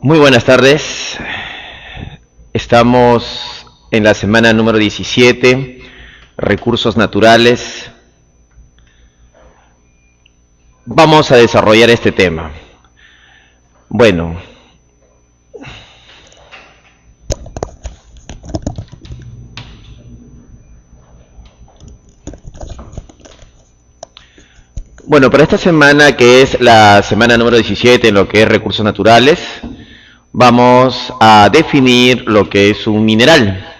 Muy buenas tardes. Estamos en la semana número 17, recursos naturales. Vamos a desarrollar este tema. Bueno, para esta semana, que es la semana número 17 en lo que es recursos naturales, vamos a definir lo que es un mineral.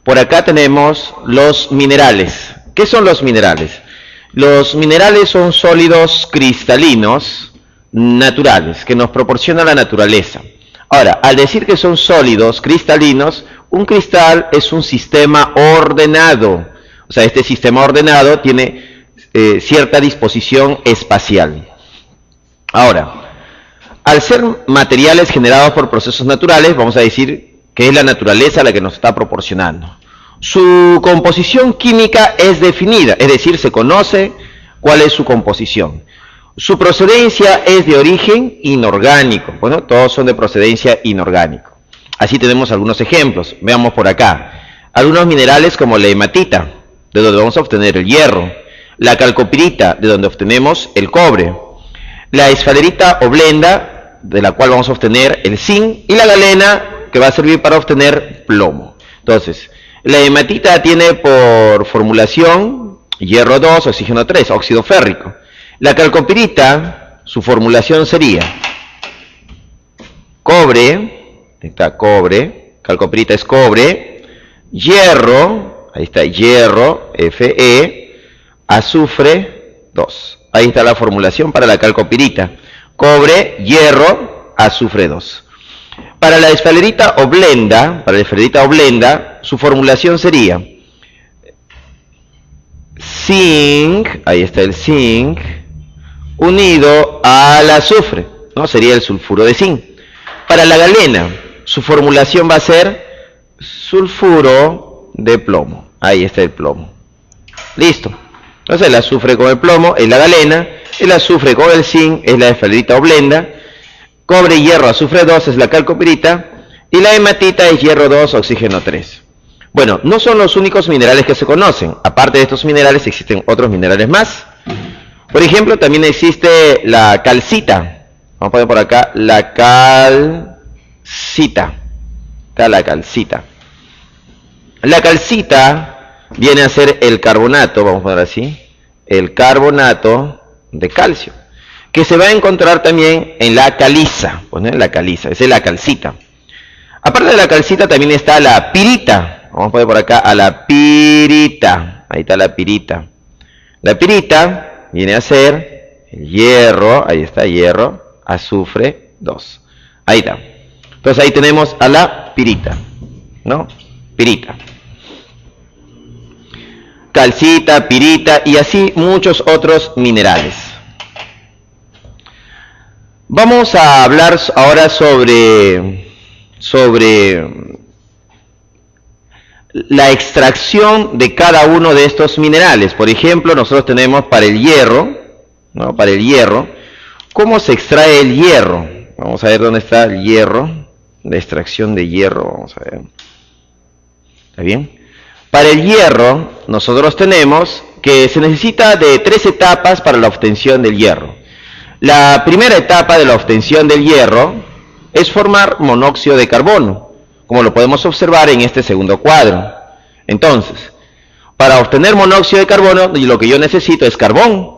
Por acá tenemos los minerales. ¿Qué son los minerales? Los minerales son sólidos cristalinos naturales que nos proporciona la naturaleza. Ahora, al decir que son sólidos cristalinos, un cristal es un sistema ordenado. O sea, este sistema ordenado tiene cierta disposición espacial. Ahora, al ser materiales generados por procesos naturales, vamos a decir que es la naturaleza la que nos está proporcionando. Su composición química es definida, es decir, se conoce cuál es su composición. Su procedencia es de origen inorgánico. Bueno, todos son de procedencia inorgánico. Así tenemos algunos ejemplos. Veamos por acá. Algunos minerales como la hematita, de donde vamos a obtener el hierro. La calcopirita, de donde obtenemos el cobre. La esfalerita oblenda, de la cual vamos a obtener el zinc, y la galena, que va a servir para obtener plomo. Entonces, la hematita tiene por formulación hierro 2, oxígeno 3, óxido férrico. La calcopirita, su formulación sería cobre, ahí está cobre, calcopirita es cobre, hierro, ahí está hierro, Fe, azufre 2. Ahí está la formulación para la calcopirita. Cobre, hierro, azufre 2. Para la esfalerita oblenda, su formulación sería zinc, ahí está el zinc, unido al azufre, ¿no? Sería el sulfuro de zinc. Para la galena, su formulación va a ser sulfuro de plomo. Ahí está el plomo. Listo. Entonces el azufre con el plomo es la galena, el azufre con el zinc es la esfalerita oblenda, cobre, hierro, azufre 2 es la calcopirita, y la hematita es hierro 2, oxígeno 3. Bueno, no son los únicos minerales que se conocen. Aparte de estos minerales existen otros minerales más. Por ejemplo, también existe la calcita. Vamos a poner por acá la calcita. Está la calcita. La calcita viene a ser el carbonato, vamos a poner así, el carbonato de calcio, que se va a encontrar también en la caliza. Pues, ¿no? La caliza, esa es la calcita. Aparte de la calcita también está la pirita. Vamos a poner por acá a la pirita. Ahí está la pirita. La pirita viene a ser el hierro, ahí está hierro, azufre 2. Ahí está. Entonces ahí tenemos a la pirita, ¿no? Pirita. Calcita, pirita y así muchos otros minerales. Vamos a hablar ahora sobre la extracción de cada uno de estos minerales. Por ejemplo, nosotros tenemos para el hierro, ¿no? Para el hierro, ¿cómo se extrae el hierro? Vamos a ver dónde está el hierro, la extracción de hierro, vamos a ver. ¿Está bien? Para el hierro, nosotros tenemos que se necesita de 3 etapas para la obtención del hierro. La primera etapa de la obtención del hierro es formar monóxido de carbono, como lo podemos observar en este segundo cuadro. Entonces, para obtener monóxido de carbono, lo que yo necesito es carbón.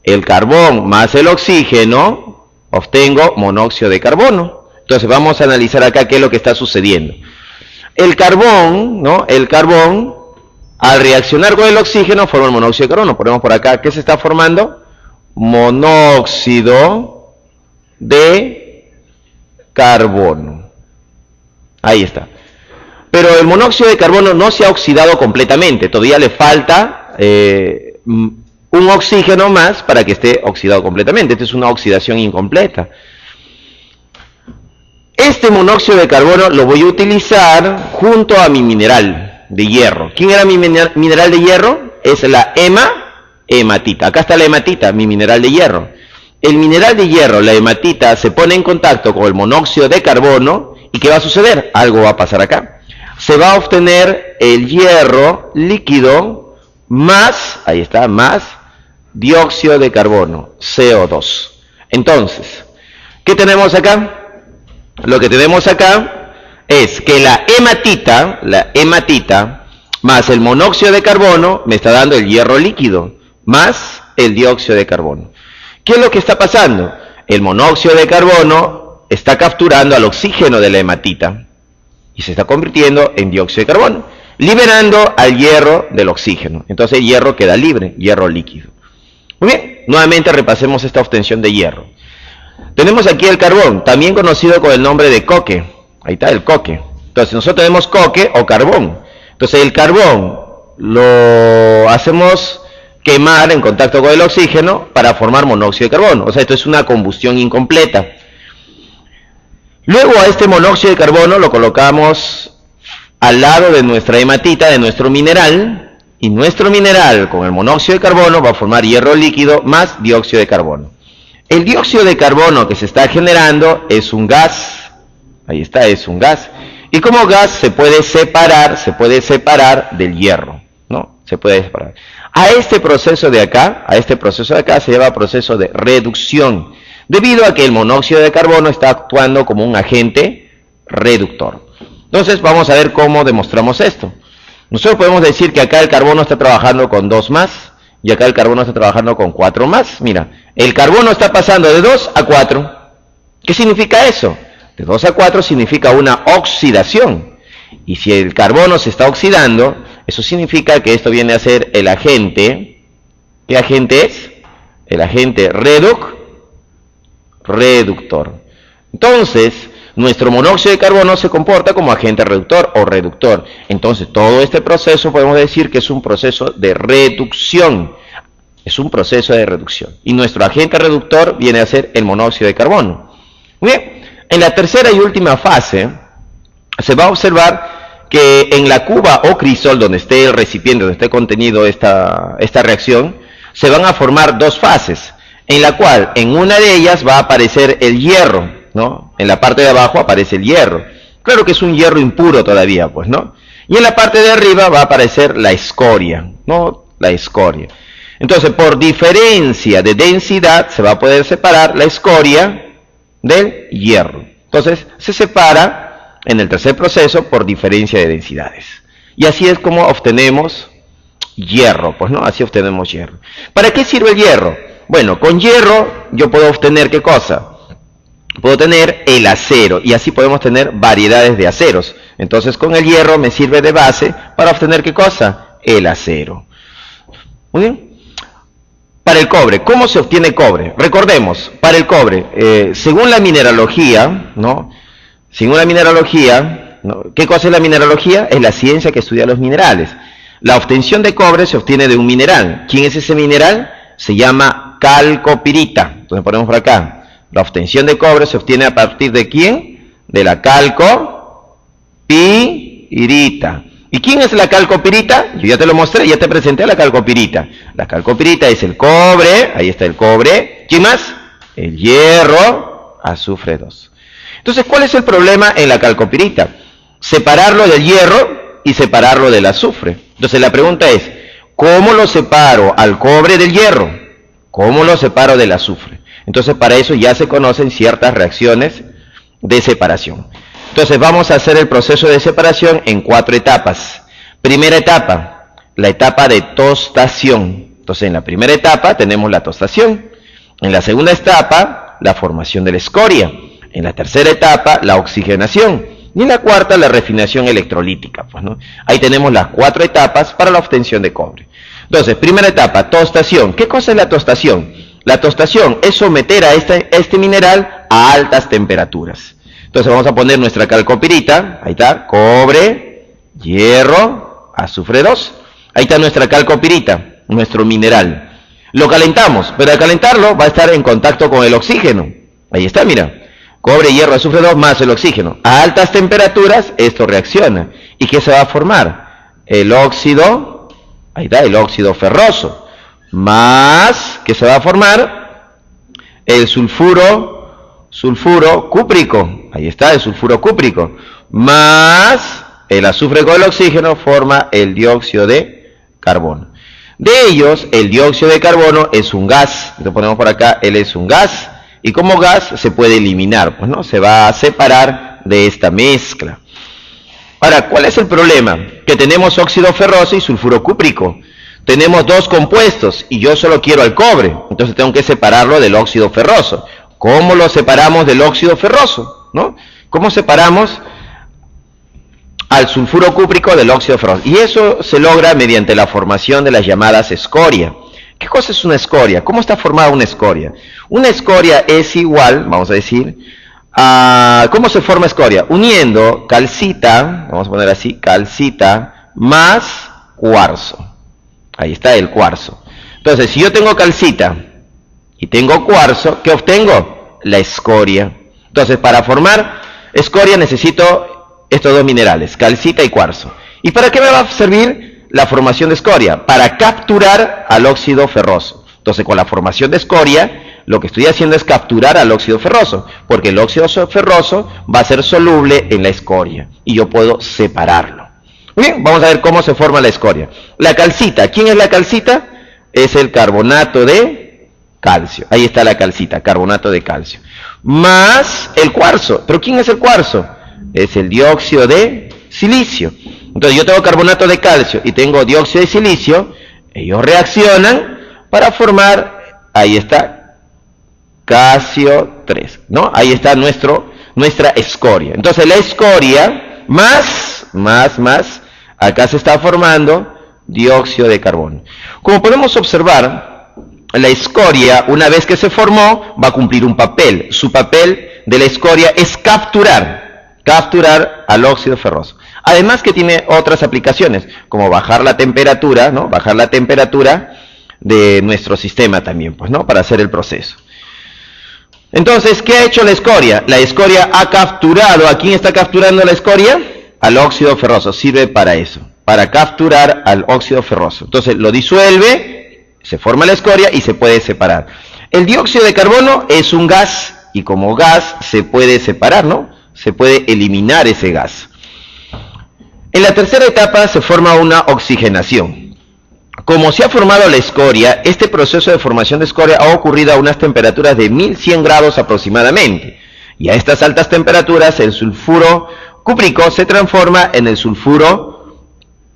El carbón más el oxígeno, obtengo monóxido de carbono. Entonces, vamos a analizar acá qué es lo que está sucediendo. El carbón, ¿no? El carbón, al reaccionar con el oxígeno, forma el monóxido de carbono. Ponemos por acá, ¿qué se está formando? Monóxido de carbono. Ahí está. Pero el monóxido de carbono no se ha oxidado completamente. Todavía le falta un oxígeno más para que esté oxidado completamente. Esta es una oxidación incompleta. Este monóxido de carbono lo voy a utilizar junto a mi mineral de hierro. ¿Quién era mi mineral de hierro? Es la hematita. Acá está la hematita, mi mineral de hierro. el mineral de hierro, la hematita, se pone en contacto con el monóxido de carbono, ¿y qué va a suceder? Algo va a pasar acá. Se va a obtener el hierro líquido más, ahí está, más dióxido de carbono, CO2. Entonces, ¿qué tenemos acá? Lo que tenemos acá es que la hematita más el monóxido de carbono me está dando el hierro líquido, más el dióxido de carbono. ¿Qué es lo que está pasando? El monóxido de carbono está capturando al oxígeno de la hematita y se está convirtiendo en dióxido de carbono, liberando al hierro del oxígeno. Entonces el hierro queda libre, hierro líquido. Muy bien, nuevamente repasemos esta obtención de hierro. Tenemos aquí el carbón, también conocido con el nombre de coque. Ahí está el coque. Entonces nosotros tenemos coque o carbón. Entonces el carbón lo hacemos quemar en contacto con el oxígeno para formar monóxido de carbono. O sea, esto es una combustión incompleta. Luego a este monóxido de carbono lo colocamos al lado de nuestra hematita, de nuestro mineral, y nuestro mineral con el monóxido de carbono va a formar hierro líquido más dióxido de carbono. El dióxido de carbono que se está generando es un gas, ahí está, es un gas, y como gas se puede separar del hierro, ¿no? Se puede separar. A este proceso de acá se llama proceso de reducción, debido a que el monóxido de carbono está actuando como un agente reductor. Entonces vamos a ver cómo demostramos esto. Nosotros podemos decir que acá el carbono está trabajando con 2 más, y acá el carbono está trabajando con 4 más. Mira, el carbono está pasando de 2 a 4. ¿Qué significa eso? De 2 a 4 significa una oxidación. Y si el carbono se está oxidando, eso significa que esto viene a ser el agente. ¿Qué agente es? El agente reductor. Entonces, nuestro monóxido de carbono se comporta como agente reductor o reductor. Entonces, todo este proceso podemos decir que es un proceso de reducción. Es un proceso de reducción. Y nuestro agente reductor viene a ser el monóxido de carbono. Muy bien. En la tercera y última fase, se va a observar que en la cuba o crisol, donde esté el recipiente, donde esté contenido esta reacción, se van a formar 2 fases, en la cual en una de ellas va a aparecer el hierro, ¿no? En la parte de abajo aparece el hierro. Claro que es un hierro impuro todavía, pues, ¿no? Y en la parte de arriba va a aparecer la escoria, ¿no? La escoria. Entonces, por diferencia de densidad, se va a poder separar la escoria del hierro. Entonces, se separa en el tercer proceso por diferencia de densidades. Y así es como obtenemos hierro, pues, ¿no? Así obtenemos hierro. ¿Para qué sirve el hierro? Bueno, con hierro yo puedo obtener, ¿qué cosa? Puedo tener el acero, y así podemos tener variedades de aceros. Entonces, con el hierro me sirve de base para obtener, ¿qué cosa? El acero. Muy bien. Para el cobre, ¿cómo se obtiene cobre? Recordemos, para el cobre, según la mineralogía, ¿no? Según la mineralogía, ¿no? ¿Qué cosa es la mineralogía? Es la ciencia que estudia los minerales. La obtención de cobre se obtiene de un mineral. ¿Quién es ese mineral? Se llama calcopirita. Entonces ponemos por acá. La obtención de cobre se obtiene a partir de ¿quién? De la calcopirita. ¿Y quién es la calcopirita? Yo ya te lo mostré, ya te presenté la calcopirita. La calcopirita es el cobre, ahí está el cobre. ¿Quién más? El hierro, azufre 2. Entonces, ¿cuál es el problema en la calcopirita? Separarlo del hierro y separarlo del azufre. Entonces la pregunta es, ¿cómo lo separo al cobre del hierro? ¿Cómo lo separo del azufre? Entonces, para eso ya se conocen ciertas reacciones de separación. Entonces, vamos a hacer el proceso de separación en 4 etapas. Primera etapa, la etapa de tostación. Entonces, en la primera etapa tenemos la tostación. En la segunda etapa, la formación de la escoria. En la tercera etapa, la oxigenación. Y en la cuarta, la refinación electrolítica. Pues, ¿no? Ahí tenemos las 4 etapas para la obtención de cobre. Entonces, primera etapa, tostación. ¿Qué cosa es la tostación? La tostación es someter a este mineral a altas temperaturas. Entonces vamos a poner nuestra calcopirita, ahí está, cobre, hierro, azufre 2. Ahí está nuestra calcopirita, nuestro mineral. Lo calentamos, pero al calentarlo va a estar en contacto con el oxígeno. Ahí está, mira, cobre, hierro, azufre 2 más el oxígeno. A altas temperaturas esto reacciona. ¿Y qué se va a formar? El óxido, ahí está, el óxido ferroso. Más, ¿qué se va a formar? el sulfuro cúprico, ahí está el sulfuro cúprico, más el azufre con el oxígeno forma el dióxido de carbono. De ellos, el dióxido de carbono es un gas, lo ponemos por acá, él es un gas, y como gas se puede eliminar, pues no, se va a separar de esta mezcla. Ahora, ¿cuál es el problema? Que tenemos óxido ferroso y sulfuro cúprico. Tenemos dos compuestos y yo solo quiero el cobre, entonces tengo que separarlo del óxido ferroso. ¿Cómo lo separamos del óxido ferroso? ¿No? ¿Cómo separamos al sulfuro cúprico del óxido ferroso? Y eso se logra mediante la formación de las llamadas escoria. ¿Qué cosa es una escoria? ¿Cómo está formada una escoria? Una escoria es igual, vamos a decir, a... ¿Cómo se forma escoria? Uniendo calcita, vamos a poner así, calcita más cuarzo. Ahí está el cuarzo. Entonces, si yo tengo calcita y tengo cuarzo, ¿qué obtengo? La escoria. Entonces, para formar escoria necesito estos dos minerales, calcita y cuarzo. ¿Y para qué me va a servir la formación de escoria? Para capturar al óxido ferroso. Entonces, con la formación de escoria, lo que estoy haciendo es capturar al óxido ferroso, porque el óxido ferroso va a ser soluble en la escoria y yo puedo separarlo. Muy bien, vamos a ver cómo se forma la escoria. La calcita, ¿quién es la calcita? Es el carbonato de calcio. Ahí está la calcita, carbonato de calcio. Más el cuarzo. ¿Pero quién es el cuarzo? Es el dióxido de silicio. Entonces yo tengo carbonato de calcio y tengo dióxido de silicio. Ellos reaccionan para formar, ahí está, calcio 3, ¿no? Ahí está nuestra escoria. Entonces la escoria más, acá se está formando dióxido de carbono. Como podemos observar, la escoria, una vez que se formó, va a cumplir un papel. Su papel de la escoria es capturar al óxido ferroso. Además que tiene otras aplicaciones, como bajar la temperatura, ¿no? Bajar la temperatura de nuestro sistema también, pues, ¿no? Para hacer el proceso. Entonces, ¿qué ha hecho la escoria? La escoria ha capturado, ¿a quién está capturando la escoria? Al óxido ferroso, sirve para eso, para capturar al óxido ferroso. Entonces lo disuelve, se forma la escoria y se puede separar. El dióxido de carbono es un gas y como gas se puede separar, ¿no? Se puede eliminar ese gas. En la tercera etapa se forma una oxigenación. Como se ha formado la escoria, este proceso de formación de escoria ha ocurrido a unas temperaturas de 1100 grados aproximadamente. Y a estas altas temperaturas el sulfuro cúprico se transforma en el sulfuro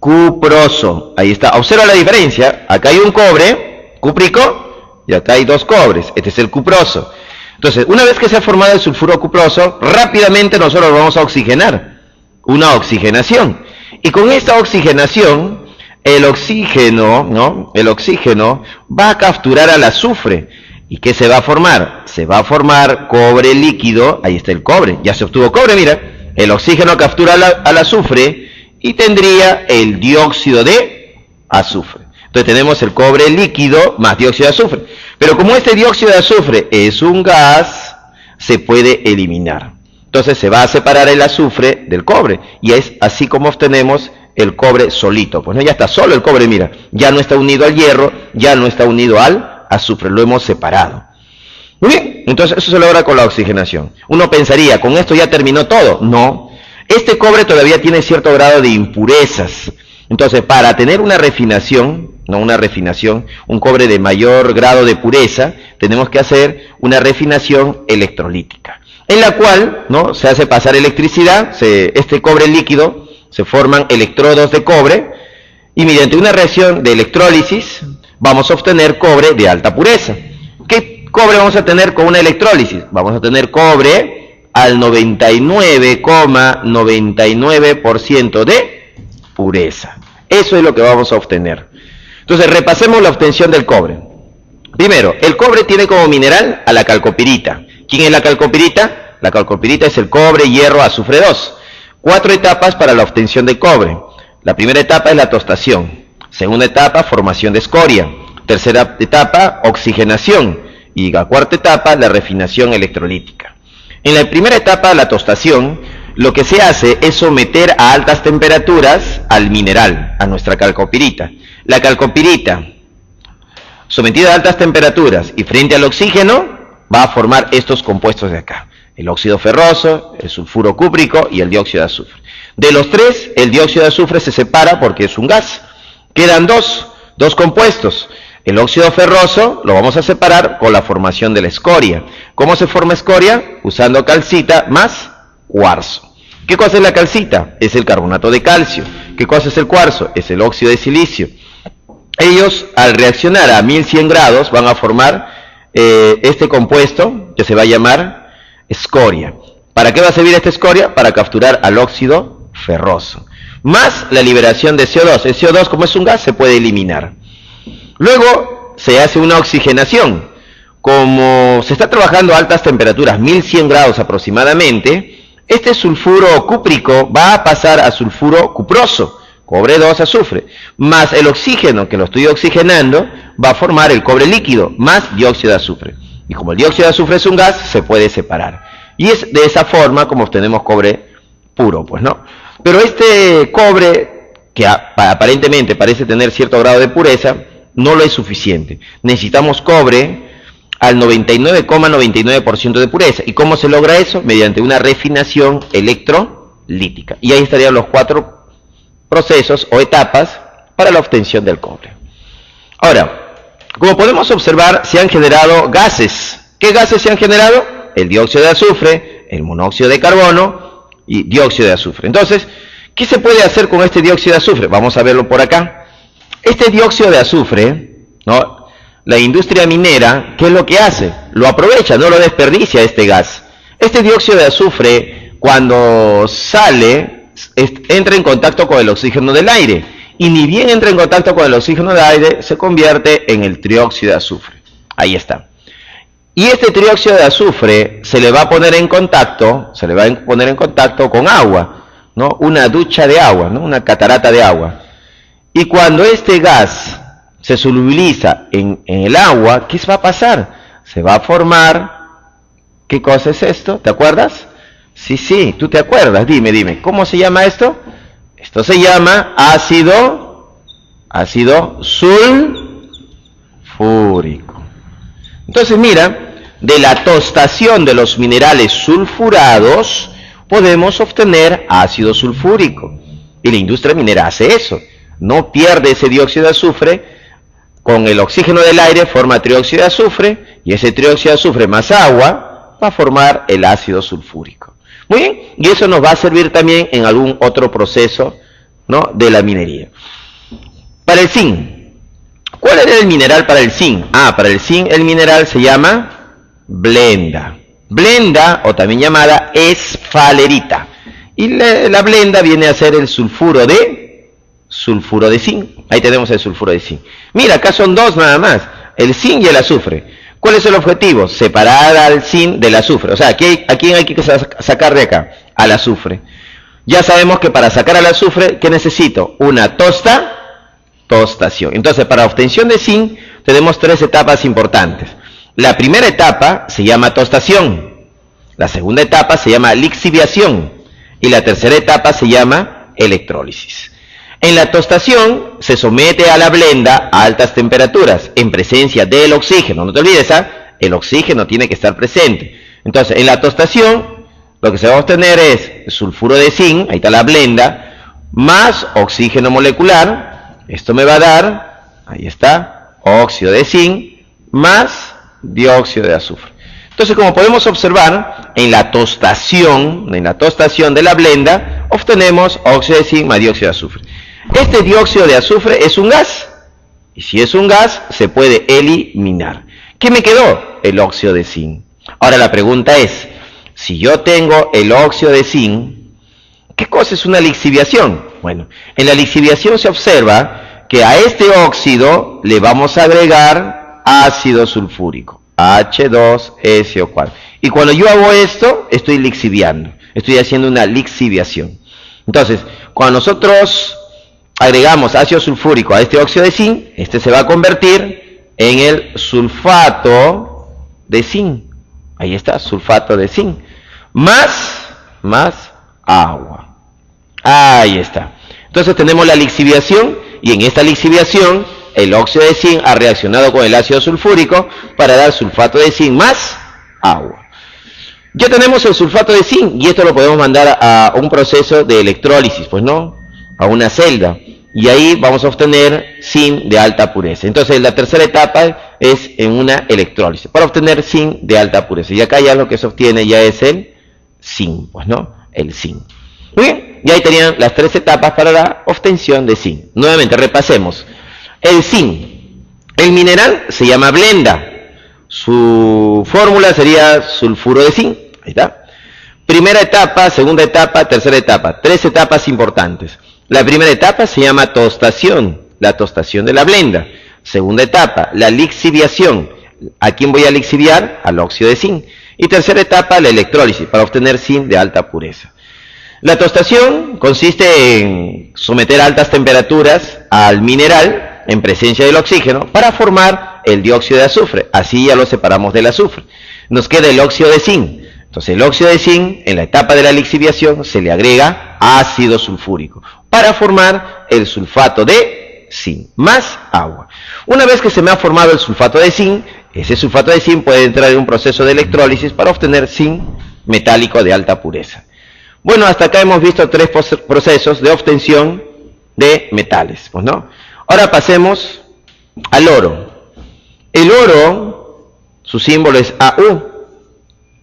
cuproso. Ahí está. Observa la diferencia. Acá hay un cobre cúprico y acá hay dos cobres. Este es el cuproso. Entonces, una vez que se ha formado el sulfuro cuproso, rápidamente nosotros lo vamos a oxigenar. Una oxigenación. Y con esta oxigenación, el oxígeno, ¿no? El oxígeno va a capturar al azufre. ¿Y qué se va a formar? Se va a formar cobre líquido. Ahí está el cobre. Ya se obtuvo cobre, mira. El oxígeno captura al azufre y tendría el dióxido de azufre. Entonces tenemos el cobre líquido más dióxido de azufre. Pero como este dióxido de azufre es un gas, se puede eliminar. Entonces se va a separar el azufre del cobre. Y es así como obtenemos el cobre solito. Pues no, ya está solo el cobre, mira. Ya no está unido al hierro, ya no está unido al azufre. Lo hemos separado. Muy bien, entonces eso se logra con la oxigenación. Uno pensaría, ¿con esto ya terminó todo? No, este cobre todavía tiene cierto grado de impurezas. Entonces, para tener una refinación, un cobre de mayor grado de pureza, tenemos que hacer una refinación electrolítica, en la cual, ¿no?, se hace pasar electricidad, este cobre líquido, se forman electrodos de cobre, y mediante una reacción de electrólisis, vamos a obtener cobre de alta pureza. ¿Qué cobre vamos a tener con una electrólisis? Vamos a tener cobre al 99,99% de pureza. Eso es lo que vamos a obtener. Entonces, repasemos la obtención del cobre. Primero, el cobre tiene como mineral a la calcopirita. ¿Quién es la calcopirita? La calcopirita es el cobre, hierro, azufre 2. 4 etapas para la obtención de cobre. La primera etapa es la tostación. Segunda etapa, formación de escoria. Tercera etapa, oxigenación. Y la cuarta etapa, la refinación electrolítica. En la primera etapa, la tostación, lo que se hace es someter a altas temperaturas al mineral, a nuestra calcopirita. La calcopirita, sometida a altas temperaturas y frente al oxígeno, va a formar estos compuestos de acá. El óxido ferroso, el sulfuro cúprico y el dióxido de azufre. De los tres, el dióxido de azufre se separa porque es un gas. Quedan dos compuestos. El óxido ferroso lo vamos a separar con la formación de la escoria. ¿Cómo se forma escoria? Usando calcita más cuarzo. ¿Qué cosa es la calcita? Es el carbonato de calcio. ¿Qué cosa es el cuarzo? Es el óxido de silicio. Ellos, al reaccionar a 1100 grados, van a formar este compuesto que se va a llamar escoria. ¿Para qué va a servir esta escoria? Para capturar al óxido ferroso. Más la liberación de CO2. El CO2, como es un gas, se puede eliminar. Luego se hace una oxigenación. Como se está trabajando a altas temperaturas, 1100 grados aproximadamente, este sulfuro cúprico va a pasar a sulfuro cuproso, cobre 2, azufre, más el oxígeno que lo estoy oxigenando, va a formar el cobre líquido, más dióxido de azufre. Y como el dióxido de azufre es un gas, se puede separar. Y es de esa forma como obtenemos cobre puro, pues, ¿no? Pero este cobre, que aparentemente parece tener cierto grado de pureza, no lo es suficiente. Necesitamos cobre al 99,99% de pureza. ¿Y cómo se logra eso? Mediante una refinación electrolítica. Y ahí estarían los 4 procesos o etapas para la obtención del cobre. Ahora, como podemos observar, se han generado gases. ¿Qué gases se han generado? El dióxido de azufre, el monóxido de carbono y dióxido de azufre. Entonces, ¿qué se puede hacer con este dióxido de azufre? Vamos a verlo por acá. Este dióxido de azufre, ¿no?, la industria minera, ¿qué es lo que hace? Lo aprovecha, no lo desperdicia este gas. Este dióxido de azufre, cuando sale, entra en contacto con el oxígeno del aire. Y ni bien entra en contacto con el oxígeno del aire, se convierte en el trióxido de azufre. Ahí está. Y este trióxido de azufre se le va a poner en contacto, con agua, ¿no? Una ducha de agua, ¿no? Una catarata de agua. Y cuando este gas se solubiliza en el agua, ¿qué va a pasar? Se va a formar, ¿qué cosa es esto? ¿Te acuerdas? Sí, tú te acuerdas, dime, ¿cómo se llama esto? Esto se llama ácido sulfúrico. Entonces mira, de la tostación de los minerales sulfurados podemos obtener ácido sulfúrico. Y la industria minera hace eso. No pierde ese dióxido de azufre. Con el oxígeno del aire forma trióxido de azufre, y ese trióxido de azufre más agua va a formar el ácido sulfúrico. Muy bien, y eso nos va a servir también en algún otro proceso, ¿no?, de la minería. Para el zinc, ¿cuál era el mineral para el zinc? Para el zinc el mineral se llama blenda. Blenda, o también llamada esfalerita. Y la blenda viene a ser el sulfuro de zinc. Ahí tenemos el sulfuro de zinc. Mira, acá son dos nada más, el zinc y el azufre. ¿Cuál es el objetivo? Separar al zinc del azufre. O sea, ¿a quién hay que sacar de acá? Al azufre. Ya sabemos que para sacar al azufre, ¿qué necesito? Una tostación. Entonces, para obtención de zinc, tenemos 3 etapas importantes. La primera etapa se llama tostación. La segunda etapa se llama lixiviación. Y la tercera etapa se llama electrólisis. En la tostación se somete a la blenda a altas temperaturas en presencia del oxígeno. No te olvides, el oxígeno tiene que estar presente. Entonces, en la tostación, lo que se va a obtener es sulfuro de zinc, ahí está la blenda, más oxígeno molecular. Esto me va a dar, ahí está, óxido de zinc, más dióxido de azufre. Entonces, como podemos observar, en la tostación de la blenda, obtenemos óxido de zinc más dióxido de azufre. Este dióxido de azufre es un gas, y si es un gas, se puede eliminar. ¿Qué me quedó? El óxido de zinc. Ahora la pregunta es, si yo tengo el óxido de zinc, ¿qué cosa es una lixiviación? Bueno, en la lixiviación se observa que a este óxido le vamos a agregar ácido sulfúrico, H2SO4. Y cuando yo hago esto, estoy lixiviando, estoy haciendo una lixiviación. Entonces, cuando nosotros agregamos ácido sulfúrico a este óxido de zinc, este se va a convertir en el sulfato de zinc. Ahí está, sulfato de zinc. Más agua. Ahí está. Entonces tenemos la lixiviación, y en esta lixiviación el óxido de zinc ha reaccionado con el ácido sulfúrico para dar sulfato de zinc más agua. Ya tenemos el sulfato de zinc y esto lo podemos mandar a un proceso de electrólisis, pues no, a una celda. Y ahí vamos a obtener zinc de alta pureza. Entonces la tercera etapa es en una electrólisis, para obtener zinc de alta pureza. Y acá ya lo que se obtiene ya es el zinc, pues no, el zinc. Muy bien, y ahí tenían las tres etapas para la obtención de zinc. Nuevamente repasemos. El zinc, el mineral se llama blenda. Su fórmula sería sulfuro de zinc. Ahí está. Primera etapa, segunda etapa, tercera etapa. Tres etapas importantes. La primera etapa se llama tostación, la tostación de la blenda. Segunda etapa, la lixiviación. ¿A quién voy a lixiviar? Al óxido de zinc. Y tercera etapa, la electrólisis, para obtener zinc de alta pureza. La tostación consiste en someter a altas temperaturas al mineral en presencia del oxígeno para formar el dióxido de azufre. Así ya lo separamos del azufre. Nos queda el óxido de zinc. Entonces el óxido de zinc, en la etapa de la lixiviación, se le agrega ácido sulfúrico para formar el sulfato de zinc más agua. Una vez que se me ha formado el sulfato de zinc, ese sulfato de zinc puede entrar en un proceso de electrólisis para obtener zinc metálico de alta pureza. Bueno, hasta acá hemos visto tres procesos de obtención de metales, pues, ¿no? Ahora pasemos al oro. El oro, su símbolo es AU,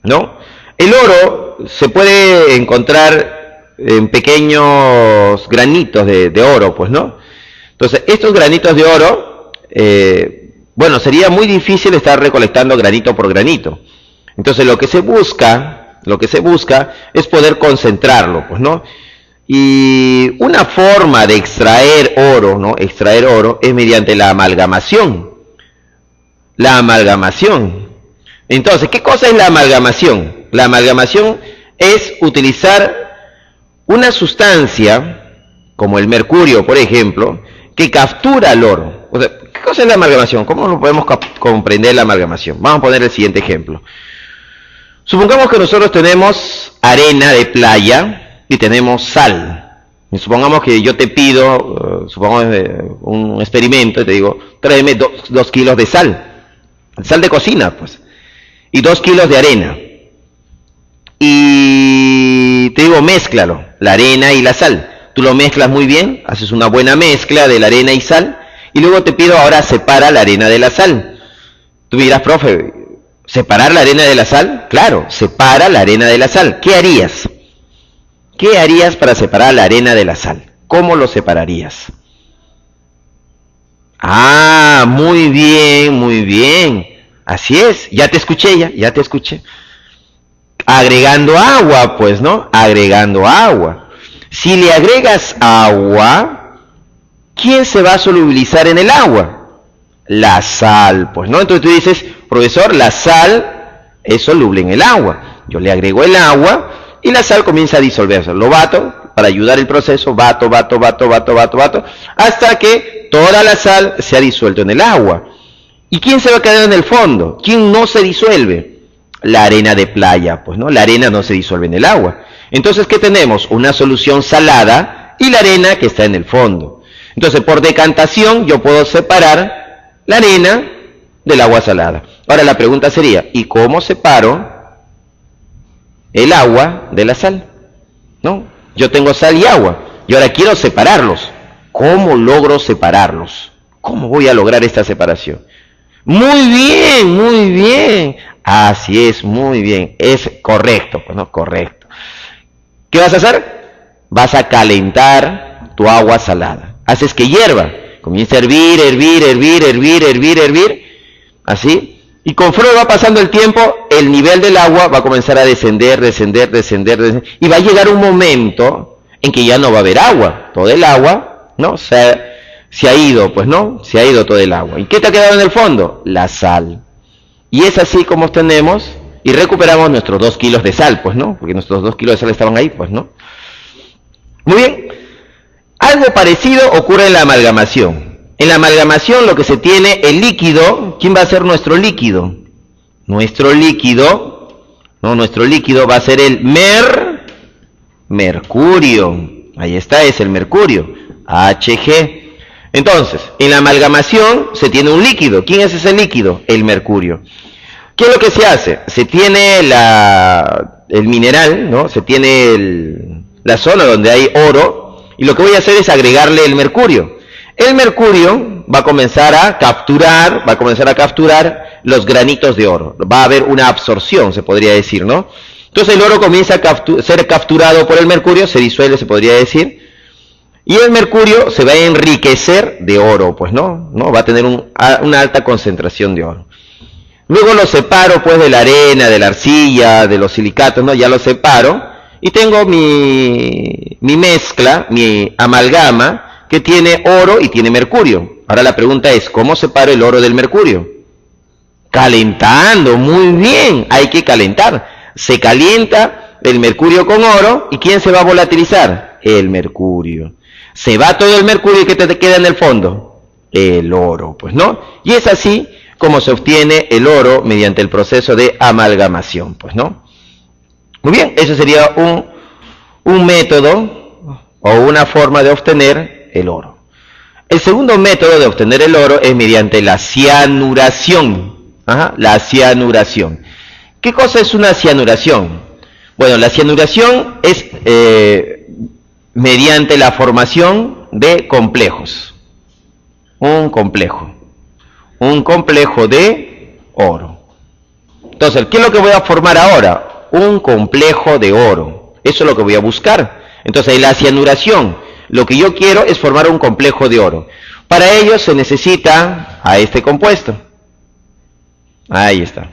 ¿no? El oro se puede encontrar en pequeños granitos de oro, pues, ¿no? Entonces, estos granitos de oro, bueno, sería muy difícil estar recolectando granito por granito. Entonces, lo que se busca es poder concentrarlo, pues, ¿no? Y una forma de extraer oro, ¿no? Extraer oro es mediante la amalgamación. La amalgamación. Entonces, ¿qué cosa es la amalgamación? La amalgamación es utilizar una sustancia, como el mercurio, por ejemplo, que captura el oro. O sea, ¿qué cosa es la amalgamación? ¿Cómo lo podemos comprender la amalgamación? Vamos a poner el siguiente ejemplo. Supongamos que nosotros tenemos arena de playa y tenemos sal. Y supongamos que yo te pido, supongamos un experimento, y te digo, tráeme 2 kilos de sal. Sal de cocina, pues. Y 2 kilos de arena. Y te digo, mézclalo, la arena y la sal. Tú lo mezclas muy bien, haces una buena mezcla de la arena y sal, y luego te pido ahora separa la arena de la sal. Tú me dirás, profe, ¿separar la arena de la sal? Claro, separa la arena de la sal. ¿Qué harías? ¿Qué harías para separar la arena de la sal? ¿Cómo lo separarías? Ah, muy bien, muy bien. Así es, ya te escuché, ya te escuché. Agregando agua, pues, ¿no? Agregando agua. Si le agregas agua, ¿quién se va a solubilizar en el agua? La sal, pues, ¿no? Entonces tú dices, profesor, la sal es soluble en el agua. Yo le agrego el agua y la sal comienza a disolverse. Lo bato para ayudar el proceso, bato, hasta que toda la sal se ha disuelto en el agua. ¿Y quién se va a quedar en el fondo? ¿Quién no se disuelve? La arena de playa, pues, ¿no? La arena no se disuelve en el agua. Entonces, ¿qué tenemos? Una solución salada y la arena que está en el fondo. Entonces, por decantación, yo puedo separar la arena del agua salada. Ahora la pregunta sería, ¿y cómo separo el agua de la sal? ¿No? Yo tengo sal y agua, y ahora quiero separarlos. ¿Cómo logro separarlos? ¿Cómo voy a lograr esta separación? Muy bien, muy bien. Así es, muy bien. Es correcto, pues, ¿no? Correcto. ¿Qué vas a hacer? Vas a calentar tu agua salada. Haces que hierva. Comienza a hervir, así. Y conforme va pasando el tiempo, el nivel del agua va a comenzar a descender. Y va a llegar un momento en que ya no va a haber agua. Todo el agua, ¿no? Se ha ido, pues, ¿no? Se ha ido todo el agua. ¿Y qué te ha quedado en el fondo? La sal. Y es así como obtenemos y recuperamos nuestros 2 kilos de sal, pues, ¿no? Porque nuestros 2 kilos de sal estaban ahí, pues, ¿no? Muy bien. Algo parecido ocurre en la amalgamación. En la amalgamación lo que se tiene, el líquido, ¿quién va a ser nuestro líquido? Nuestro líquido va a ser el mercurio. Ahí está, es el mercurio, Hg. Entonces, en la amalgamación se tiene un líquido. ¿Quién es ese líquido? El mercurio. ¿Qué es lo que se hace? Se tiene el mineral, ¿no? Se tiene la zona donde hay oro, y lo que voy a hacer es agregarle el mercurio. El mercurio va a comenzar a capturar los granitos de oro. Va a haber una absorción, se podría decir, ¿no? Entonces el oro comienza a ser capturado por el mercurio, se disuelve, se podría decir, y el mercurio se va a enriquecer de oro, pues, ¿no? Va a tener una alta concentración de oro. Luego lo separo, pues, de la arena, de la arcilla, de los silicatos, ¿no? Ya lo separo, y tengo mi mezcla, mi amalgama, que tiene oro y tiene mercurio. Ahora la pregunta es, ¿cómo separo el oro del mercurio? Calentando, muy bien, hay que calentar. Se calienta el mercurio con oro, ¿y quién se va a volatilizar? El mercurio. Se va todo el mercurio, y ¿qué te queda en el fondo? El oro, pues, ¿no? Y es así como se obtiene el oro mediante el proceso de amalgamación, pues, ¿no? Muy bien, eso sería un método o una forma de obtener el oro. El segundo método de obtener el oro es mediante la cianuración. La cianuración. ¿Qué cosa es una cianuración? Bueno, la cianuración es mediante la formación de complejos. Un complejo de oro. Entonces, ¿qué es lo que voy a formar ahora? Un complejo de oro. Eso es lo que voy a buscar. Entonces, en la cianuración, lo que yo quiero es formar un complejo de oro. Para ello se necesita a este compuesto. Ahí está.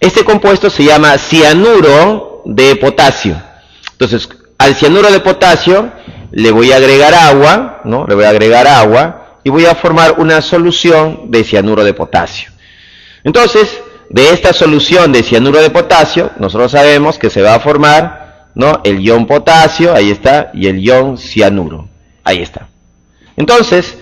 Este compuesto se llama cianuro de potasio. Entonces, al cianuro de potasio le voy a agregar agua, ¿no? Le voy a agregar agua y voy a formar una solución de cianuro de potasio. Entonces, de esta solución de cianuro de potasio, nosotros sabemos que se va a formar, ¿no? El ion potasio, ahí está, y el ion cianuro, ahí está. Entonces,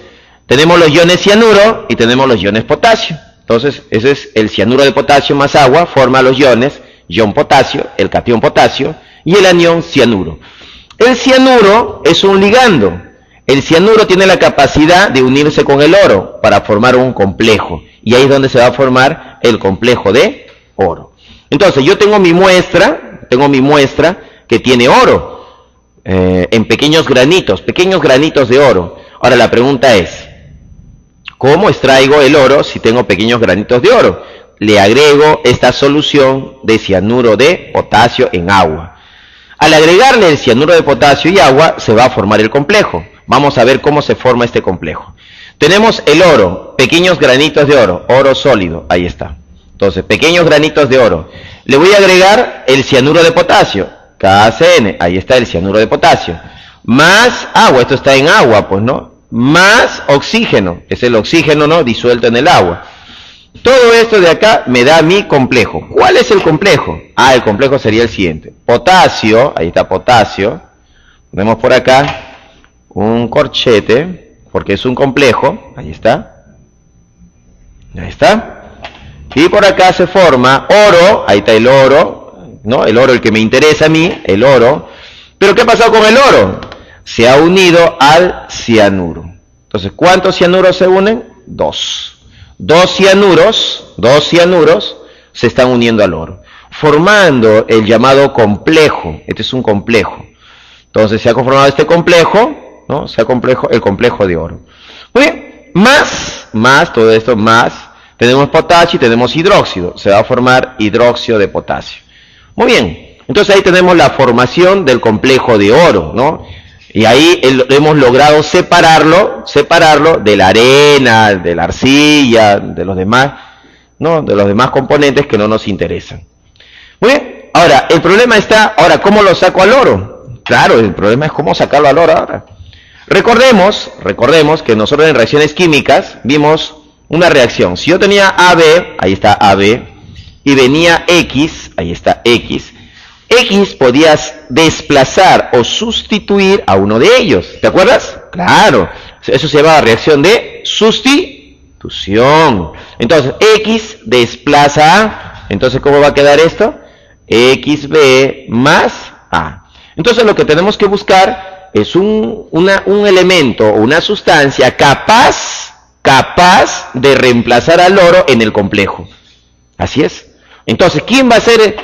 tenemos los iones cianuro y tenemos los iones potasio. Entonces, ese es el cianuro de potasio más agua, forma los iones, ion potasio, el catión potasio y el anión cianuro. El cianuro es un ligando. El cianuro tiene la capacidad de unirse con el oro para formar un complejo. Y ahí es donde se va a formar el complejo de oro. Entonces, yo tengo mi muestra que tiene oro en pequeños granitos de oro. Ahora la pregunta es, ¿cómo extraigo el oro si tengo pequeños granitos de oro? Le agrego esta solución de cianuro de potasio en agua. Al agregarle el cianuro de potasio y agua, se va a formar el complejo. Vamos a ver cómo se forma este complejo. Tenemos el oro, pequeños granitos de oro, oro sólido, ahí está. Entonces, pequeños granitos de oro. Le voy a agregar el cianuro de potasio, KCN, ahí está el cianuro de potasio. Más agua, esto está en agua, pues, ¿no? Más oxígeno, es el oxígeno, ¿no? Disuelto en el agua. Todo esto de acá me da mi complejo. ¿Cuál es el complejo? El complejo sería el siguiente. Potasio, ahí está potasio. Tenemos por acá un corchete, porque es un complejo. Ahí está. Ahí está. Y por acá se forma oro. Ahí está el oro, ¿no? El oro, el que me interesa a mí, el oro. Pero ¿qué ha pasado con el oro? Se ha unido al cianuro. Entonces, ¿cuántos cianuros se unen? Dos. Dos cianuros se están uniendo al oro, formando el llamado complejo. Este es un complejo. Entonces se ha conformado este complejo, ¿no? El complejo de oro. Muy bien, más, todo esto más, tenemos potasio y tenemos hidróxido. Se va a formar hidróxido de potasio. Muy bien, entonces ahí tenemos la formación del complejo de oro, ¿no? Y ahí hemos logrado separarlo de la arena, de la arcilla, de los demás, ¿no? De los demás componentes que no nos interesan. Muy bien, ahora, el problema está, ¿cómo lo saco al oro? Claro, el problema es cómo sacarlo al oro ahora. Recordemos que nosotros en reacciones químicas vimos una reacción. Si yo tenía AB, ahí está AB, y venía X, ahí está X podías desplazar o sustituir a uno de ellos. ¿Te acuerdas? Claro. Eso se llama reacción de sustitución. Entonces, X desplaza A. Entonces, ¿cómo va a quedar esto? XB más A. Entonces, lo que tenemos que buscar es un elemento o una sustancia capaz de reemplazar al oro en el complejo. Así es. Entonces, ¿quién va a ser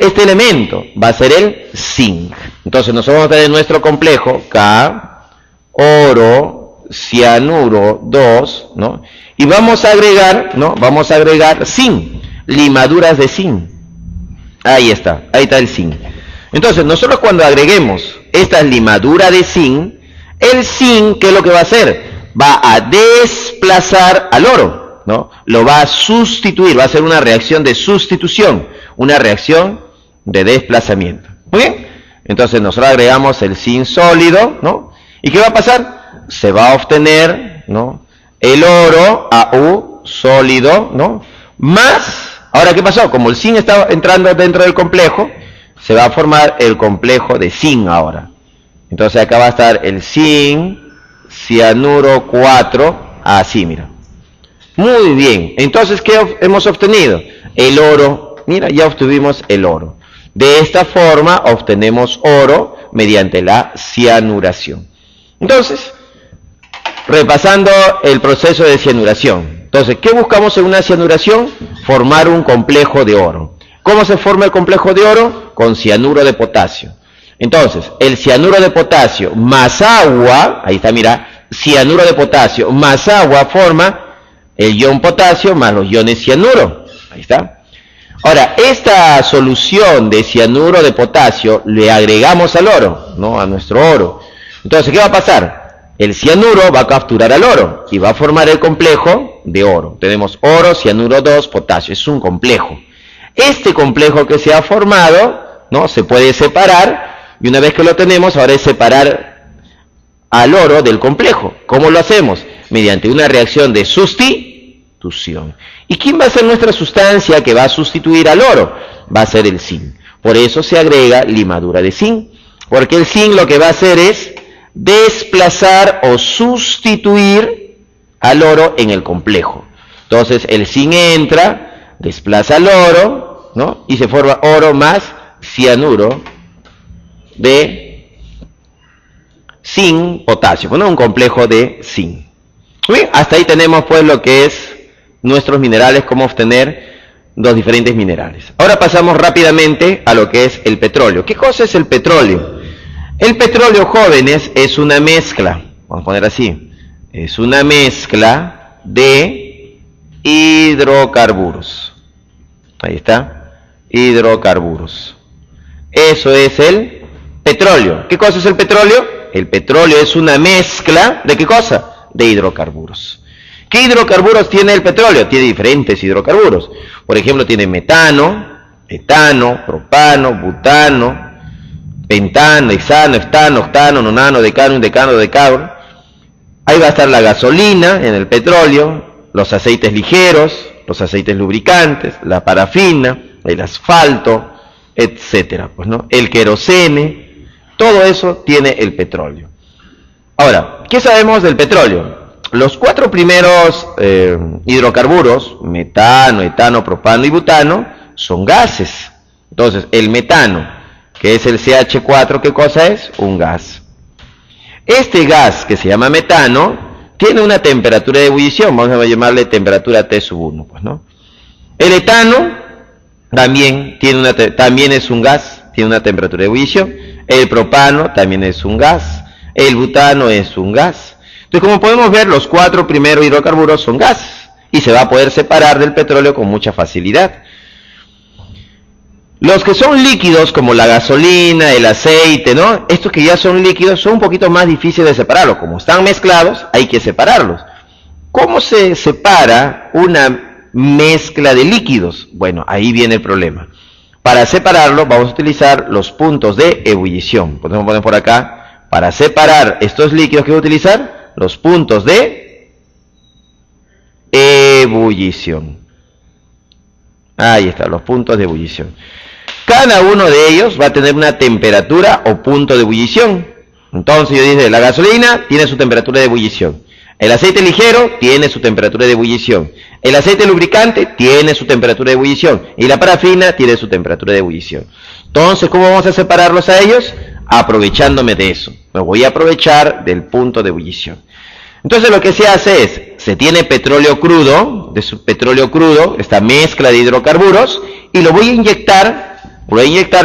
este elemento? Va a ser el zinc. Entonces, nosotros vamos a tener nuestro complejo K, oro, cianuro 2, ¿no? Y vamos a agregar, ¿no? Vamos a agregar zinc, limaduras de zinc. Ahí está el zinc. Entonces, nosotros cuando agreguemos esta limadura de zinc, el zinc, ¿qué es lo que va a hacer? Va a desplazar al oro, ¿no? Lo va a sustituir, va a hacer una reacción de sustitución, una reacción de desplazamiento. ¿Muy bien? Entonces, nosotros agregamos el zinc sólido, ¿no? ¿Y qué va a pasar? Se va a obtener, ¿no? El oro AU sólido, ¿no? Más, ahora, ¿qué pasó? Como el zinc está entrando dentro del complejo, se va a formar el complejo de zinc ahora. Entonces acá va a estar el zinc, cianuro 4, así, mira. Muy bien. Entonces, ¿qué hemos obtenido? El oro. Mira, ya obtuvimos el oro. De esta forma obtenemos oro mediante la cianuración. Entonces, repasando el proceso de cianuración. Entonces, ¿qué buscamos en una cianuración? Formar un complejo de oro. ¿Cómo se forma el complejo de oro? Con cianuro de potasio. Entonces, el cianuro de potasio más agua, ahí está, mira, cianuro de potasio más agua forma el ion potasio más los iones cianuro. Ahí está. Ahora, esta solución de cianuro de potasio le agregamos al oro, ¿no? A nuestro oro. Entonces, ¿qué va a pasar? El cianuro va a capturar al oro y va a formar el complejo de oro. Tenemos oro, cianuro 2, potasio. Es un complejo. Este complejo que se ha formado, ¿no? Se puede separar y una vez que lo tenemos, ahora es separar al oro del complejo. ¿Cómo lo hacemos? Mediante una reacción de sustitución. ¿Y quién va a ser nuestra sustancia que va a sustituir al oro? Va a ser el zinc. Por eso se agrega limadura de zinc, porque el zinc lo que va a hacer es desplazar o sustituir al oro en el complejo. Entonces el zinc entra, desplaza al oro, ¿no? Y se forma oro más cianuro de zinc, potasio, ¿no? Un complejo de zinc. Bien, hasta ahí tenemos pues lo que es nuestros minerales, cómo obtener dos diferentes minerales. Ahora pasamos rápidamente a lo que es el petróleo. ¿Qué cosa es el petróleo? El petróleo, jóvenes, es una mezcla, vamos a poner así, es una mezcla de hidrocarburos. Ahí está, hidrocarburos. Eso es el petróleo. ¿Qué cosa es el petróleo? El petróleo es una mezcla ¿de qué cosa? De hidrocarburos. ¿Qué hidrocarburos tiene el petróleo? Tiene diferentes hidrocarburos. Por ejemplo, tiene metano, etano, propano, butano, pentano, hexano, heptano, octano, nonano, decano, indecano, decano. Ahí va a estar la gasolina en el petróleo, los aceites ligeros, los aceites lubricantes, la parafina, el asfalto, etcétera, pues, ¿no? El querosene, todo eso tiene el petróleo. Ahora, ¿qué sabemos del petróleo? Los cuatro primeros hidrocarburos, metano, etano, propano y butano, son gases. Entonces, el metano, que es el CH4, ¿qué cosa es? Un gas. Este gas, que se llama metano, tiene una temperatura de ebullición, vamos a llamarle temperatura T+1, pues, ¿no? El etano también es un gas, tiene una temperatura de ebullición. El propano también es un gas. El butano es un gas. Entonces, como podemos ver, los cuatro primeros hidrocarburos son gases y se va a poder separar del petróleo con mucha facilidad. Los que son líquidos, como la gasolina, el aceite, ¿no? Estos que ya son líquidos son un poquito más difíciles de separarlos. Como están mezclados, hay que separarlos. ¿Cómo se separa una mezcla de líquidos? Bueno, ahí viene el problema. Para separarlo vamos a utilizar los puntos de ebullición. Podemos poner por acá, para separar estos líquidos que voy a utilizar, los puntos de ebullición. Ahí están, los puntos de ebullición. Cada uno de ellos va a tener una temperatura o punto de ebullición. Entonces yo dije, la gasolina tiene su temperatura de ebullición. El aceite ligero tiene su temperatura de ebullición. El aceite lubricante tiene su temperatura de ebullición. Y la parafina tiene su temperatura de ebullición. Entonces, ¿cómo vamos a separarlos a ellos? Aprovechándome de eso. Me voy a aprovechar del punto de ebullición. Entonces lo que se hace es, se tiene petróleo crudo, de su petróleo crudo, esta mezcla de hidrocarburos, y lo voy a inyectar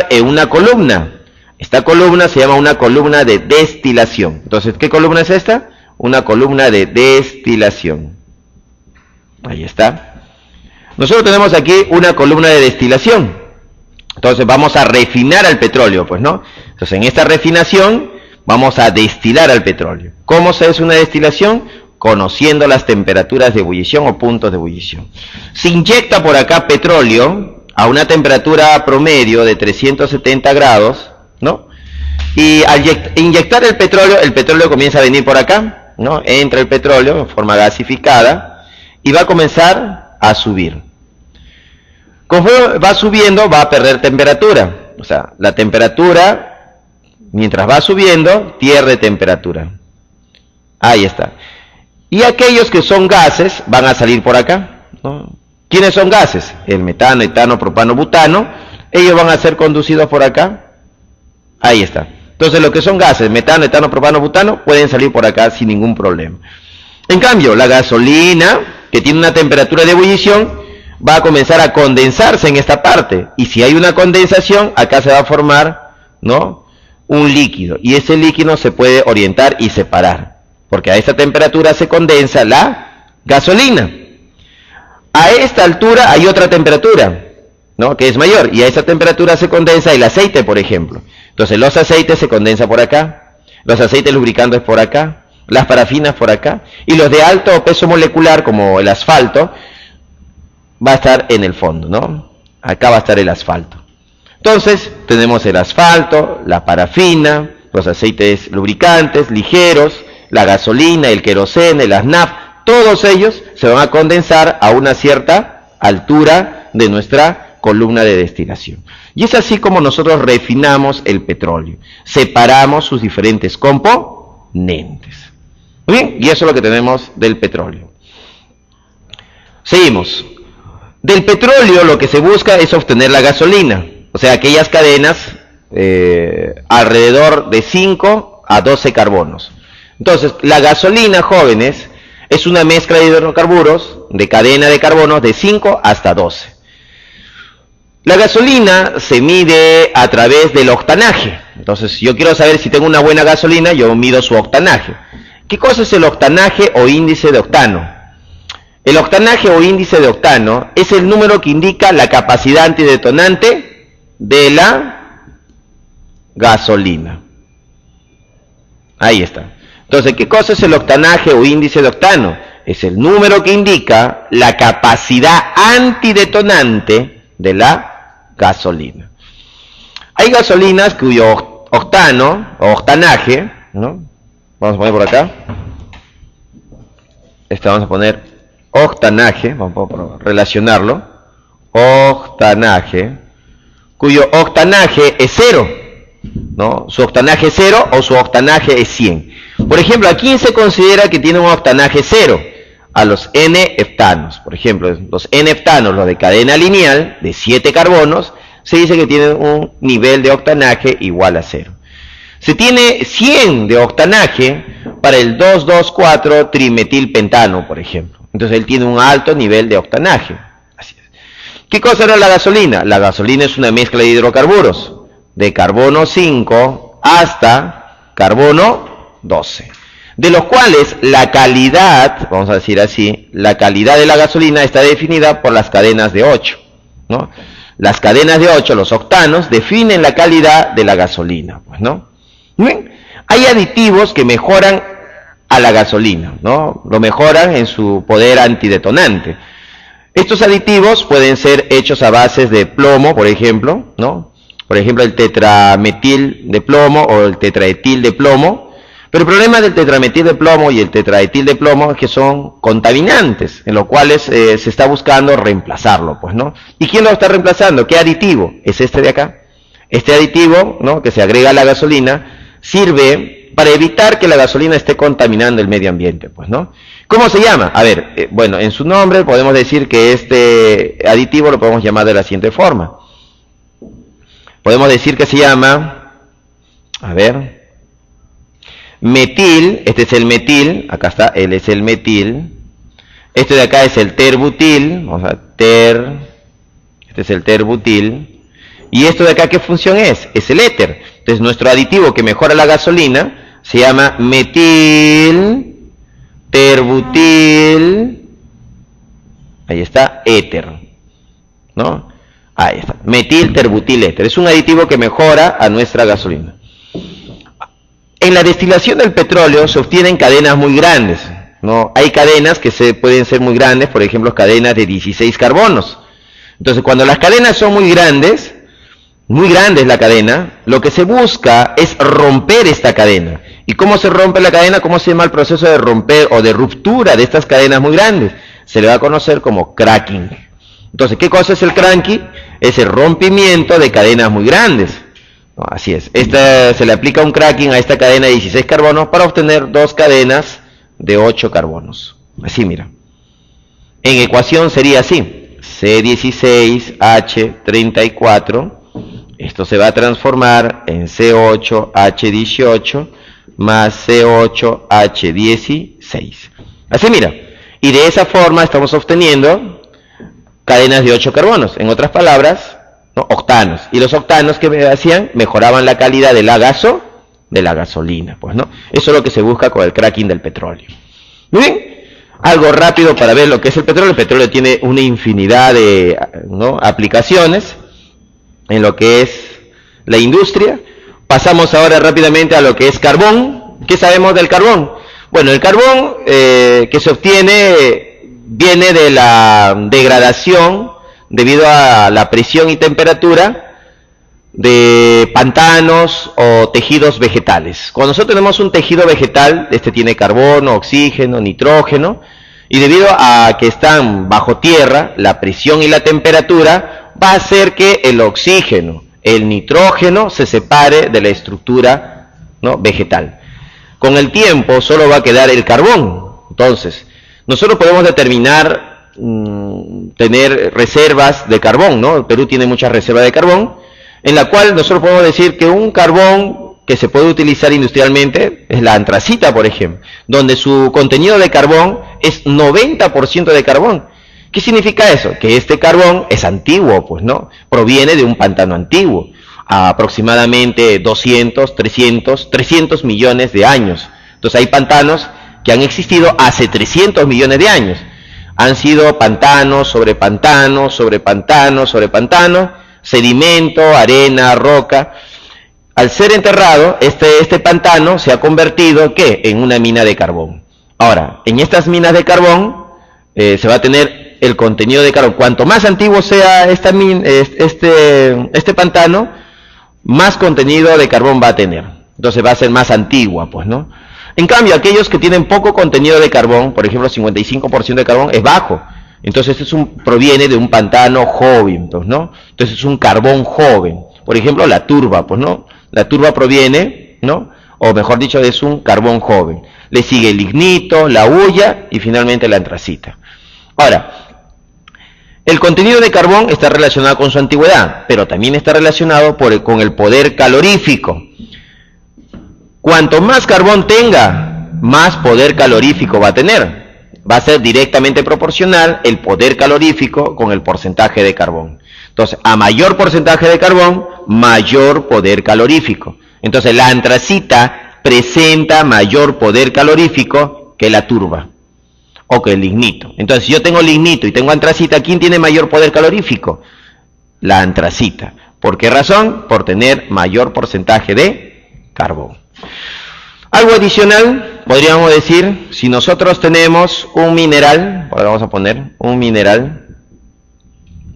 en una columna. Esta columna se llama una columna de destilación. Entonces, ¿qué columna es esta? Una columna de destilación. Ahí está. Nosotros tenemos aquí una columna de destilación. Entonces vamos a refinar al petróleo, pues, ¿no? Entonces en esta refinación vamos a destilar al petróleo. ¿Cómo se hace una destilación? Conociendo las temperaturas de ebullición o puntos de ebullición. Se inyecta por acá petróleo a una temperatura promedio de 370 grados, ¿no? Y al inyectar el petróleo comienza a venir por acá, ¿no? Entra el petróleo en forma gasificada y va a comenzar a subir. Conforme va subiendo, va a perder temperatura. O sea, la temperatura, mientras va subiendo, pierde temperatura. Ahí está. Y aquellos que son gases van a salir por acá, ¿no? ¿Quiénes son gases? El metano, etano, propano, butano. Ellos van a ser conducidos por acá. Ahí está. Entonces, lo que son gases, metano, etano, propano, butano, pueden salir por acá sin ningún problema. En cambio, la gasolina, que tiene una temperatura de ebullición, va a comenzar a condensarse en esta parte. Y si hay una condensación, acá se va a formar, ¿no?, un líquido. Y ese líquido se puede orientar y separar, porque a esta temperatura se condensa la gasolina. A esta altura hay otra temperatura, ¿no?, que es mayor, y a esa temperatura se condensa el aceite, por ejemplo. Entonces los aceites se condensan por acá, los aceites lubricantes por acá, las parafinas por acá, y los de alto peso molecular, como el asfalto, va a estar en el fondo, ¿no? Acá va a estar el asfalto. Entonces tenemos el asfalto, la parafina, los aceites lubricantes ligeros, la gasolina, el queroseno, las naftas, todos ellos se van a condensar a una cierta altura de nuestra columna de destilación. Y es así como nosotros refinamos el petróleo. Separamos sus diferentes componentes. Muy bien, y eso es lo que tenemos del petróleo. Seguimos. Del petróleo lo que se busca es obtener la gasolina. O sea, aquellas cadenas alrededor de 5 a 12 carbonos. Entonces, la gasolina, jóvenes, es una mezcla de hidrocarburos de cadena de carbonos de 5 hasta 12. La gasolina se mide a través del octanaje. Entonces, si yo quiero saber si tengo una buena gasolina, yo mido su octanaje. ¿Qué cosa es el octanaje o índice de octano? El octanaje o índice de octano es el número que indica la capacidad antidetonante de la gasolina. Ahí está. Entonces, ¿qué cosa es el octanaje o índice de octano? Es el número que indica la capacidad antidetonante de la gasolina. Hay gasolinas cuyo octano o octanaje, ¿no? Vamos a poner por acá. Vamos a poner octanaje, vamos a relacionarlo. Octanaje, cuyo octanaje es 0, ¿no? Su octanaje es 0 o su octanaje es 100. Por ejemplo, aquí se considera que tiene un octanaje 0 a los N-heptanos. Por ejemplo, los N-heptanos, los de cadena lineal, de 7 carbonos, se dice que tienen un nivel de octanaje igual a 0. Se tiene 100 de octanaje para el 2,2,4-trimetilpentano, por ejemplo. Entonces él tiene un alto nivel de octanaje. Así es. ¿Qué cosa era la gasolina? La gasolina es una mezcla de hidrocarburos, de carbono 5 hasta carbono 12, de los cuales la calidad, vamos a decir así, la calidad de la gasolina está definida por las cadenas de 8, ¿no? Las cadenas de 8, los octanos, definen la calidad de la gasolina, pues, ¿no? Bien, hay aditivos que mejoran a la gasolina, ¿no? Lo mejoran en su poder antidetonante. Estos aditivos pueden ser hechos a bases de plomo, por ejemplo, ¿no? Por ejemplo, el tetrametil de plomo o el tetraetil de plomo. Pero el problema del tetrametil de plomo y el tetraetil de plomo es que son contaminantes, en los cuales se está buscando reemplazarlo, pues, ¿no? ¿Y quién lo está reemplazando? ¿Qué aditivo? Es este de acá. Este aditivo, ¿no?, que se agrega a la gasolina, sirve para evitar que la gasolina esté contaminando el medio ambiente, pues, ¿no? ¿Cómo se llama? A ver, bueno, en su nombre podemos decir que este aditivo lo podemos llamar de la siguiente forma. Podemos decir que se llama, a ver, metil, este es el metil, acá está, él es el metil Este de acá es el terbutil, vamos a este es el terbutil, y esto de acá, ¿qué función es? Es el éter. Entonces nuestro aditivo que mejora la gasolina se llama metil terbutil, ahí está, éter, ¿no? Ahí está, metil terbutil éter, es un aditivo que mejora a nuestra gasolina. En la destilación del petróleo se obtienen cadenas muy grandes, ¿no? Hay cadenas que pueden ser muy grandes, por ejemplo, cadenas de 16 carbonos. Entonces, cuando las cadenas son muy grandes la cadena, lo que se busca es romper esta cadena. ¿Y cómo se rompe la cadena? ¿Cómo se llama el proceso de romper o de ruptura de estas cadenas muy grandes? Se le va a conocer como cracking. Entonces, ¿qué cosa es el cracking? Es el rompimiento de cadenas muy grandes. No, así es. Se le aplica un cracking a esta cadena de 16 carbonos para obtener dos cadenas de 8 carbonos. Así, mira. En ecuación sería así. C16H34. Esto se va a transformar en C8H18 más C8H16. Así, mira. Y de esa forma estamos obteniendo cadenas de 8 carbonos. En otras palabras, ¿no? Octanos. Y los octanos que me hacían mejoraban la calidad de la gasolina, pues, ¿no? Eso es lo que se busca con el cracking del petróleo. Muy bien. Algo rápido para ver lo que es el petróleo. El petróleo tiene una infinidad de, ¿no?, aplicaciones en lo que es la industria. Pasamos ahora rápidamente a lo que es carbón. ¿Qué sabemos del carbón? Bueno, el carbón que se obtiene viene de la degradación debido a la presión y temperatura de pantanos o tejidos vegetales. Cuando nosotros tenemos un tejido vegetal, este tiene carbono, oxígeno, nitrógeno, y debido a que están bajo tierra, la presión y la temperatura va a hacer que el oxígeno, el nitrógeno se separe de la estructura, ¿no?, vegetal. Con el tiempo solo va a quedar el carbón. Entonces, nosotros podemos determinar, tener reservas de carbón, ¿no? El Perú tiene muchas reservas de carbón, en la cual nosotros podemos decir que un carbón que se puede utilizar industrialmente es la antracita, por ejemplo, donde su contenido de carbón es 90% de carbón. ¿Qué significa eso? Que este carbón es antiguo, pues, ¿no? Proviene de un pantano antiguo, a aproximadamente 200, 300 millones de años. Entonces hay pantanos que han existido hace 300 millones de años. Han sido pantanos sobre pantanos, sobre pantanos, sobre pantanos, sedimento, arena, roca. Al ser enterrado, este pantano se ha convertido, ¿qué?, en una mina de carbón. Ahora, en estas minas de carbón se va a tener el contenido de carbón. Cuanto más antiguo sea este pantano, más contenido de carbón va a tener. Entonces va a ser más antigua, pues, ¿no? En cambio, aquellos que tienen poco contenido de carbón, por ejemplo, 55% de carbón, es bajo. Entonces proviene de un pantano joven, pues, ¿no? Entonces es un carbón joven. Por ejemplo, la turba, pues, ¿no? La turba proviene, ¿no?, o mejor dicho, es un carbón joven. Le sigue el lignito, la hulla y finalmente la antracita. Ahora, el contenido de carbón está relacionado con su antigüedad, pero también está relacionado con el poder calorífico. Cuanto más carbón tenga, más poder calorífico va a tener. Va a ser directamente proporcional el poder calorífico con el porcentaje de carbón. Entonces, a mayor porcentaje de carbón, mayor poder calorífico. Entonces, la antracita presenta mayor poder calorífico que la turba o que el lignito. Entonces, si yo tengo lignito y tengo antracita, ¿quién tiene mayor poder calorífico? La antracita. ¿Por qué razón? Por tener mayor porcentaje de carbón. Algo adicional, podríamos decir, si nosotros tenemos un mineral, vamos a poner un mineral,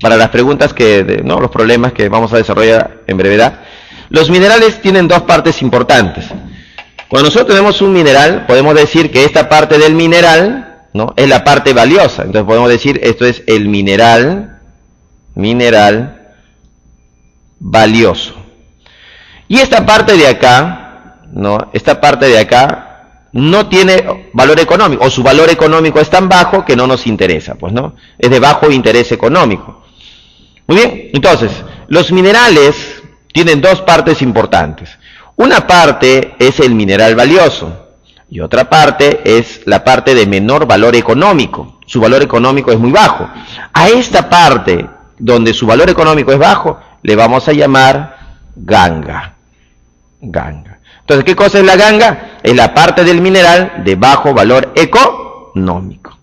para las preguntas no, los problemas que vamos a desarrollar en brevedad. Los minerales tienen dos partes importantes. Cuando nosotros tenemos un mineral, podemos decir que esta parte del mineral, ¿no?, es la parte valiosa. Entonces podemos decir, esto es el mineral valioso. Y esta parte de acá, ¿no?, esta parte de acá no tiene valor económico, o su valor económico es tan bajo que no nos interesa, pues, ¿no? Es de bajo interés económico. Muy bien, entonces, los minerales tienen dos partes importantes. Una parte es el mineral valioso y otra parte es la parte de menor valor económico. su valor económico es muy bajo. A esta parte donde su valor económico es bajo, le vamos a llamar ganga. Ganga. Entonces, ¿qué cosa es la ganga? Es la parte del mineral de bajo valor económico.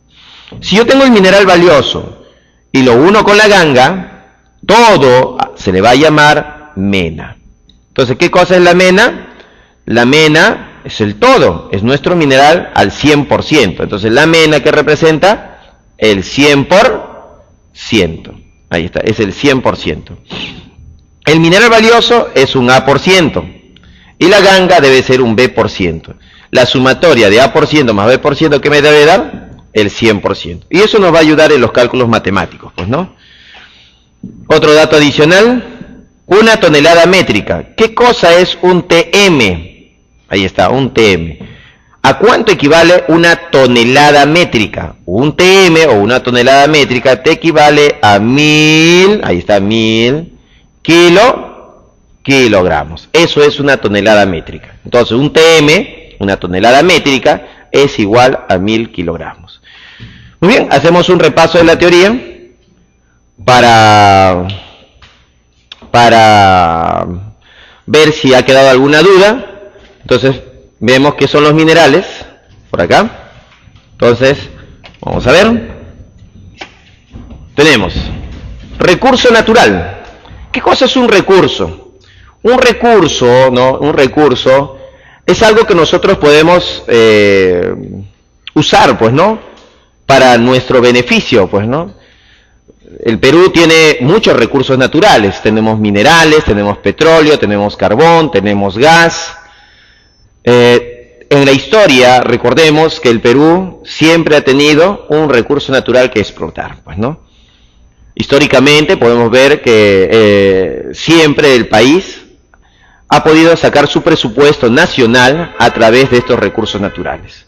Si yo tengo el mineral valioso y lo uno con la ganga, todo se le va a llamar mena. Entonces, ¿qué cosa es la mena? La mena es el todo, es nuestro mineral al 100%. Entonces, la mena, ¿qué representa? El 100%. Ahí está, es el 100%. El mineral valioso es un A%. Y la ganga debe ser un B%. La sumatoria de A% más B%, ¿qué me debe dar? El 100%. Y eso nos va a ayudar en los cálculos matemáticos, pues, ¿no? Otro dato adicional, una tonelada métrica. ¿Qué cosa es un TM? Ahí está, un TM. ¿A cuánto equivale una tonelada métrica? Un TM o una tonelada métrica te equivale a 1000, ahí está, 1000 kilogramos. Eso es una tonelada métrica. Entonces, un TM, una tonelada métrica, es igual a 1000 kilogramos. Muy bien, hacemos un repaso de la teoría para ver si ha quedado alguna duda. Entonces, vemos que son los minerales, por acá. Entonces, vamos a ver. Tenemos recurso natural. ¿Qué cosa es un recurso? Un recurso, ¿no? Un recurso es algo que nosotros podemos usar, pues, ¿no? Para nuestro beneficio, pues, ¿no? El Perú tiene muchos recursos naturales. Tenemos minerales, tenemos petróleo, tenemos carbón, tenemos gas. En la historia, recordemos que el Perú siempre ha tenido un recurso natural que explotar, pues, ¿no? Históricamente podemos ver que siempre el país ha podido sacar su presupuesto nacional a través de estos recursos naturales.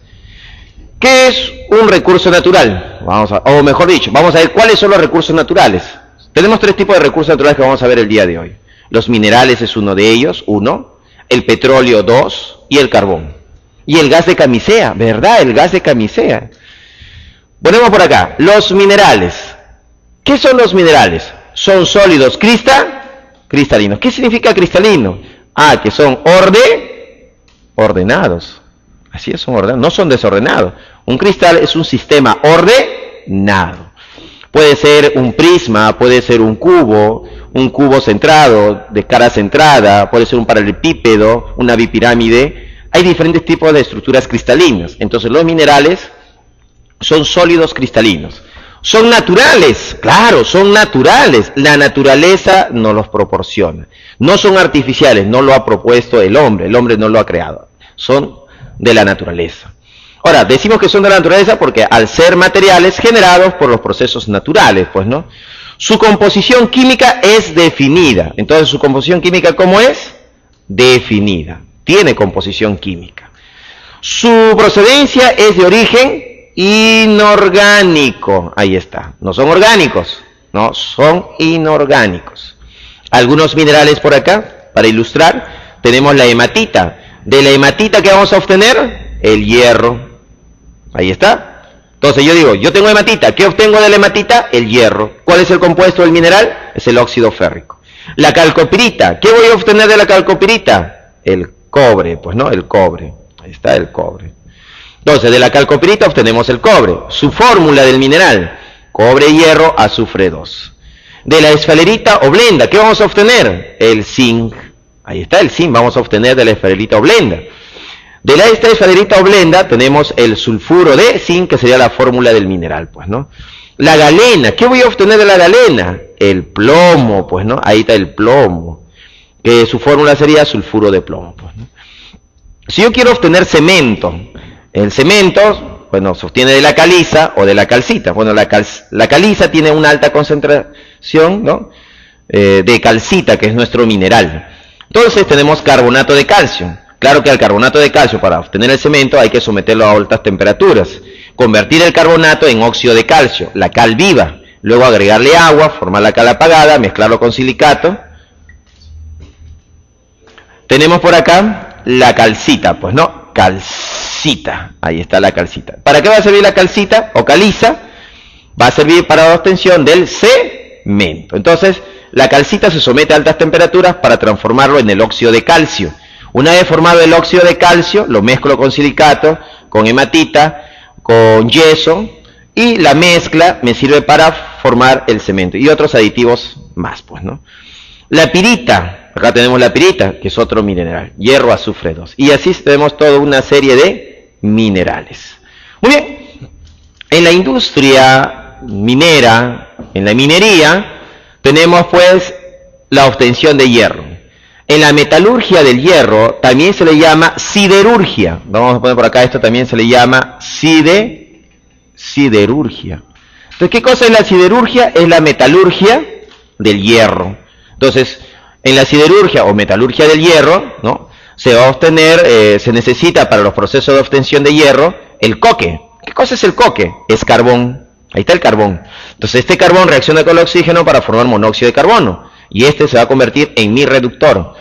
¿Qué es un recurso natural? O mejor dicho, vamos a ver cuáles son los recursos naturales. Tenemos tres tipos de recursos naturales que vamos a ver el día de hoy. Los minerales es uno de ellos, el petróleo 2 y el carbón. Y el gas de camisea, ¿verdad? El gas de camisea. Ponemos por acá, los minerales. ¿Qué son los minerales? Son sólidos cristalinos. ¿Qué significa cristalino? Que son ordenados. Así es, son ordenados, no son desordenados. Un cristal es un sistema ordenado. Puede ser un prisma, puede ser un cubo centrado, de cara centrada, puede ser un paralelepípedo, una bipirámide. Hay diferentes tipos de estructuras cristalinas. Entonces los minerales son sólidos cristalinos. ¿Son naturales? Claro, son naturales. La naturaleza nos los proporciona. No son artificiales, no lo ha propuesto el hombre no lo ha creado. Son de la naturaleza. Ahora, decimos que son de la naturaleza porque al ser materiales generados por los procesos naturales, pues, ¿no? Su composición química es definida. Entonces, ¿su composición química cómo es? Definida. Tiene composición química. Su procedencia es de origen inorgánico. Ahí está. No son orgánicos, no, son inorgánicos. Algunos minerales por acá, para ilustrar, tenemos la hematita. De la hematita, ¿qué vamos a obtener? El hierro. Ahí está. Entonces yo digo, yo tengo hematita. ¿Qué obtengo de la hematita? El hierro. ¿Cuál es el compuesto del mineral? Es el óxido férrico. La calcopirita. ¿Qué voy a obtener de la calcopirita? El cobre, pues, ¿no? El cobre. Ahí está el cobre. Entonces, de la calcopirita obtenemos el cobre. Su fórmula del mineral, cobre, hierro, azufre 2. De la esfalerita oblenda, ¿qué vamos a obtener? El zinc. Ahí está el zinc, vamos a obtener de la esfalerita oblenda. De esta esfalerita oblenda tenemos el sulfuro de zinc, que sería la fórmula del mineral, pues, ¿no? La galena, ¿qué voy a obtener de la galena? El plomo, pues, ¿no? Ahí está el plomo, que su fórmula sería sulfuro de plomo, pues, ¿no? Si yo quiero obtener cemento, el cemento, bueno, se obtiene de la caliza o de la calcita. Bueno, la caliza tiene una alta concentración, ¿no? De calcita, que es nuestro mineral. Entonces tenemos carbonato de calcio. Claro que al carbonato de calcio, para obtener el cemento, hay que someterlo a altas temperaturas. Convertir el carbonato en óxido de calcio, la cal viva. Luego agregarle agua, formar la cal apagada, mezclarlo con silicato. Tenemos por acá la calcita, pues, ¿no? Calcita, ahí está la calcita. ¿Para qué va a servir la calcita o caliza? va a servir para la obtención del cemento. Entonces, la calcita se somete a altas temperaturas para transformarlo en el óxido de calcio. Una vez formado el óxido de calcio, lo mezclo con silicato, con hematita, con yeso, y la mezcla me sirve para formar el cemento y otros aditivos más, pues, ¿no? La pirita, acá tenemos la pirita, que es otro mineral, hierro, azufre 2. Y así tenemos toda una serie de minerales. Muy bien, en la industria minera, en la minería, tenemos pues la obtención de hierro. En la metalurgia del hierro también se le llama siderurgia. Vamos a poner por acá, esto también se le llama siderurgia. Entonces, ¿qué cosa es la siderurgia? Es la metalurgia del hierro. Entonces, en la siderurgia o metalurgia del hierro, ¿no?, se va a obtener, se necesita para los procesos de obtención de hierro el coque. ¿Qué cosa es el coque? Es carbón. Ahí está el carbón. Entonces, este carbón reacciona con el oxígeno para formar monóxido de carbono. Y este se va a convertir en mi reductor.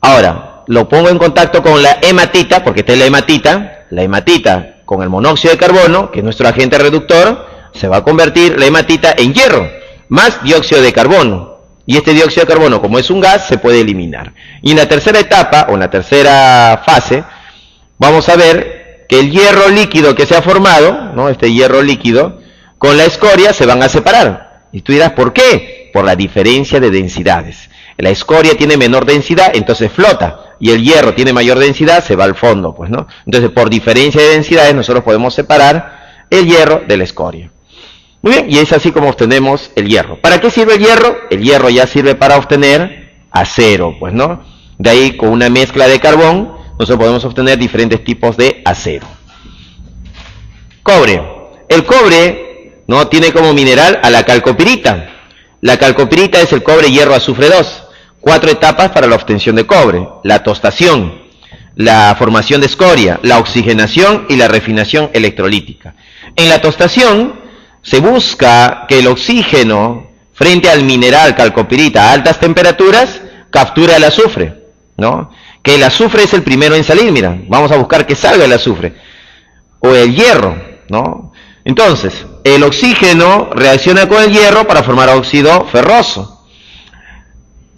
Ahora, lo pongo en contacto con la hematita, porque esta es la hematita con el monóxido de carbono, que es nuestro agente reductor, se va a convertir la hematita en hierro, más dióxido de carbono. Y este dióxido de carbono, como es un gas, se puede eliminar. Y en la tercera etapa, o en la tercera fase, vamos a ver que el hierro líquido que se ha formado, ¿no?, este hierro líquido, con la escoria se van a separar. Y tú dirás, ¿por qué? Por la diferencia de densidades. La escoria tiene menor densidad, entonces flota, y el hierro tiene mayor densidad, se va al fondo, pues, ¿no? Entonces, por diferencia de densidades, nosotros podemos separar el hierro de la escoria. Muy bien, y es así como obtenemos el hierro. ¿Para qué sirve el hierro? El hierro ya sirve para obtener acero, pues, ¿no? De ahí, con una mezcla de carbón, nosotros podemos obtener diferentes tipos de acero. Cobre. El cobre, ¿no?, tiene como mineral a la calcopirita. La calcopirita es el cobre, hierro, azufre 2. 4 etapas para la obtención de cobre: la tostación, la formación de escoria, la oxigenación y la refinación electrolítica. En la tostación se busca que el oxígeno, frente al mineral calcopirita a altas temperaturas, capture el azufre, ¿no? Que el azufre es el primero en salir, mira, vamos a buscar que salga el azufre, o el hierro, ¿no? Entonces, el oxígeno reacciona con el hierro para formar óxido ferroso.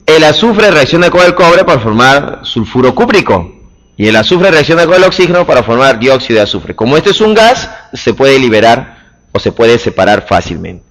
El azufre reacciona con el cobre para formar sulfuro cúprico. Y el azufre reacciona con el oxígeno para formar dióxido de azufre. Como este es un gas, se puede liberar o se puede separar fácilmente.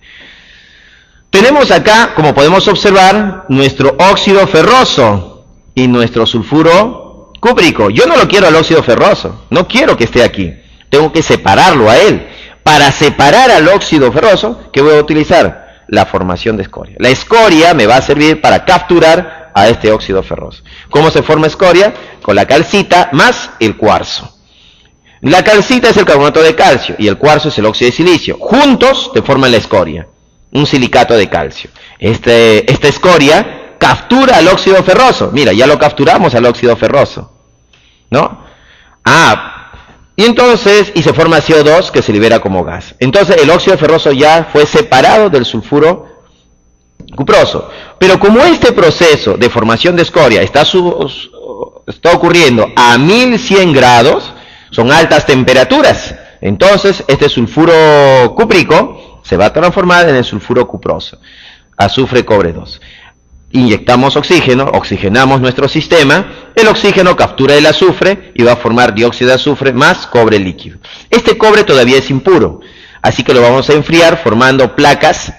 Tenemos acá, como podemos observar, nuestro óxido ferroso y nuestro sulfuro cúprico. Yo no lo quiero al óxido ferroso, no quiero que esté aquí. Tengo que separarlo a él. Para separar al óxido ferroso, ¿qué voy a utilizar? La formación de escoria. La escoria me va a servir para capturar a este óxido ferroso. ¿Cómo se forma escoria? Con la calcita más el cuarzo. La calcita es el carbonato de calcio y el cuarzo es el óxido de silicio. Juntos te forman la escoria, un silicato de calcio. Esta escoria captura al óxido ferroso. Mira, ya lo capturamos al óxido ferroso, ¿no? Y entonces, y se forma CO2 que se libera como gas. Entonces el óxido ferroso ya fue separado del sulfuro cuproso. Pero como este proceso de formación de escoria está ocurriendo a 1100 grados, son altas temperaturas, entonces este sulfuro cúprico se va a transformar en el sulfuro cuproso, azufre cobre 2. Inyectamos oxígeno, oxigenamos nuestro sistema, el oxígeno captura el azufre y va a formar dióxido de azufre más cobre líquido. Este cobre todavía es impuro, así que lo vamos a enfriar formando placas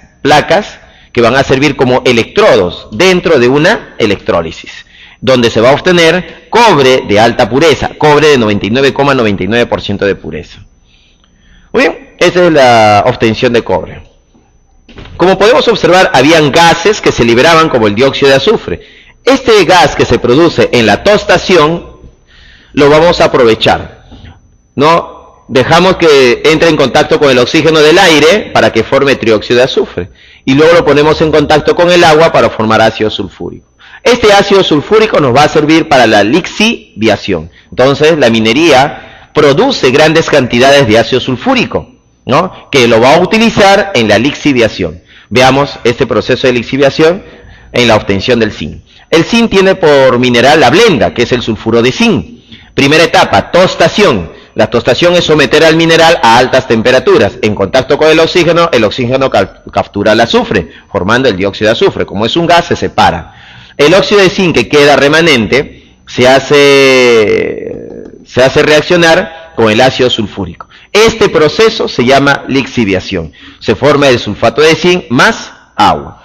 que van a servir como electrodos dentro de una electrólisis, donde se va a obtener cobre de alta pureza, cobre de 99,99% de pureza. Muy bien, esa es la obtención de cobre. Como podemos observar, habían gases que se liberaban como el dióxido de azufre. Este gas que se produce en la tostación lo vamos a aprovechar, ¿no? Dejamos que entre en contacto con el oxígeno del aire para que forme trióxido de azufre. Y luego lo ponemos en contacto con el agua para formar ácido sulfúrico. Este ácido sulfúrico nos va a servir para la lixiviación. Entonces, la minería produce grandes cantidades de ácido sulfúrico, ¿no?, que lo va a utilizar en la lixiviación. Veamos este proceso de lixiviación en la obtención del zinc. El zinc tiene por mineral la blenda, que es el sulfuro de zinc. Primera etapa, tostación. La tostación es someter al mineral a altas temperaturas. En contacto con el oxígeno captura el azufre, formando el dióxido de azufre. Como es un gas, se separa. El óxido de zinc que queda remanente se hace reaccionar con el ácido sulfúrico. Este proceso se llama lixiviación. Se forma el sulfato de zinc más agua.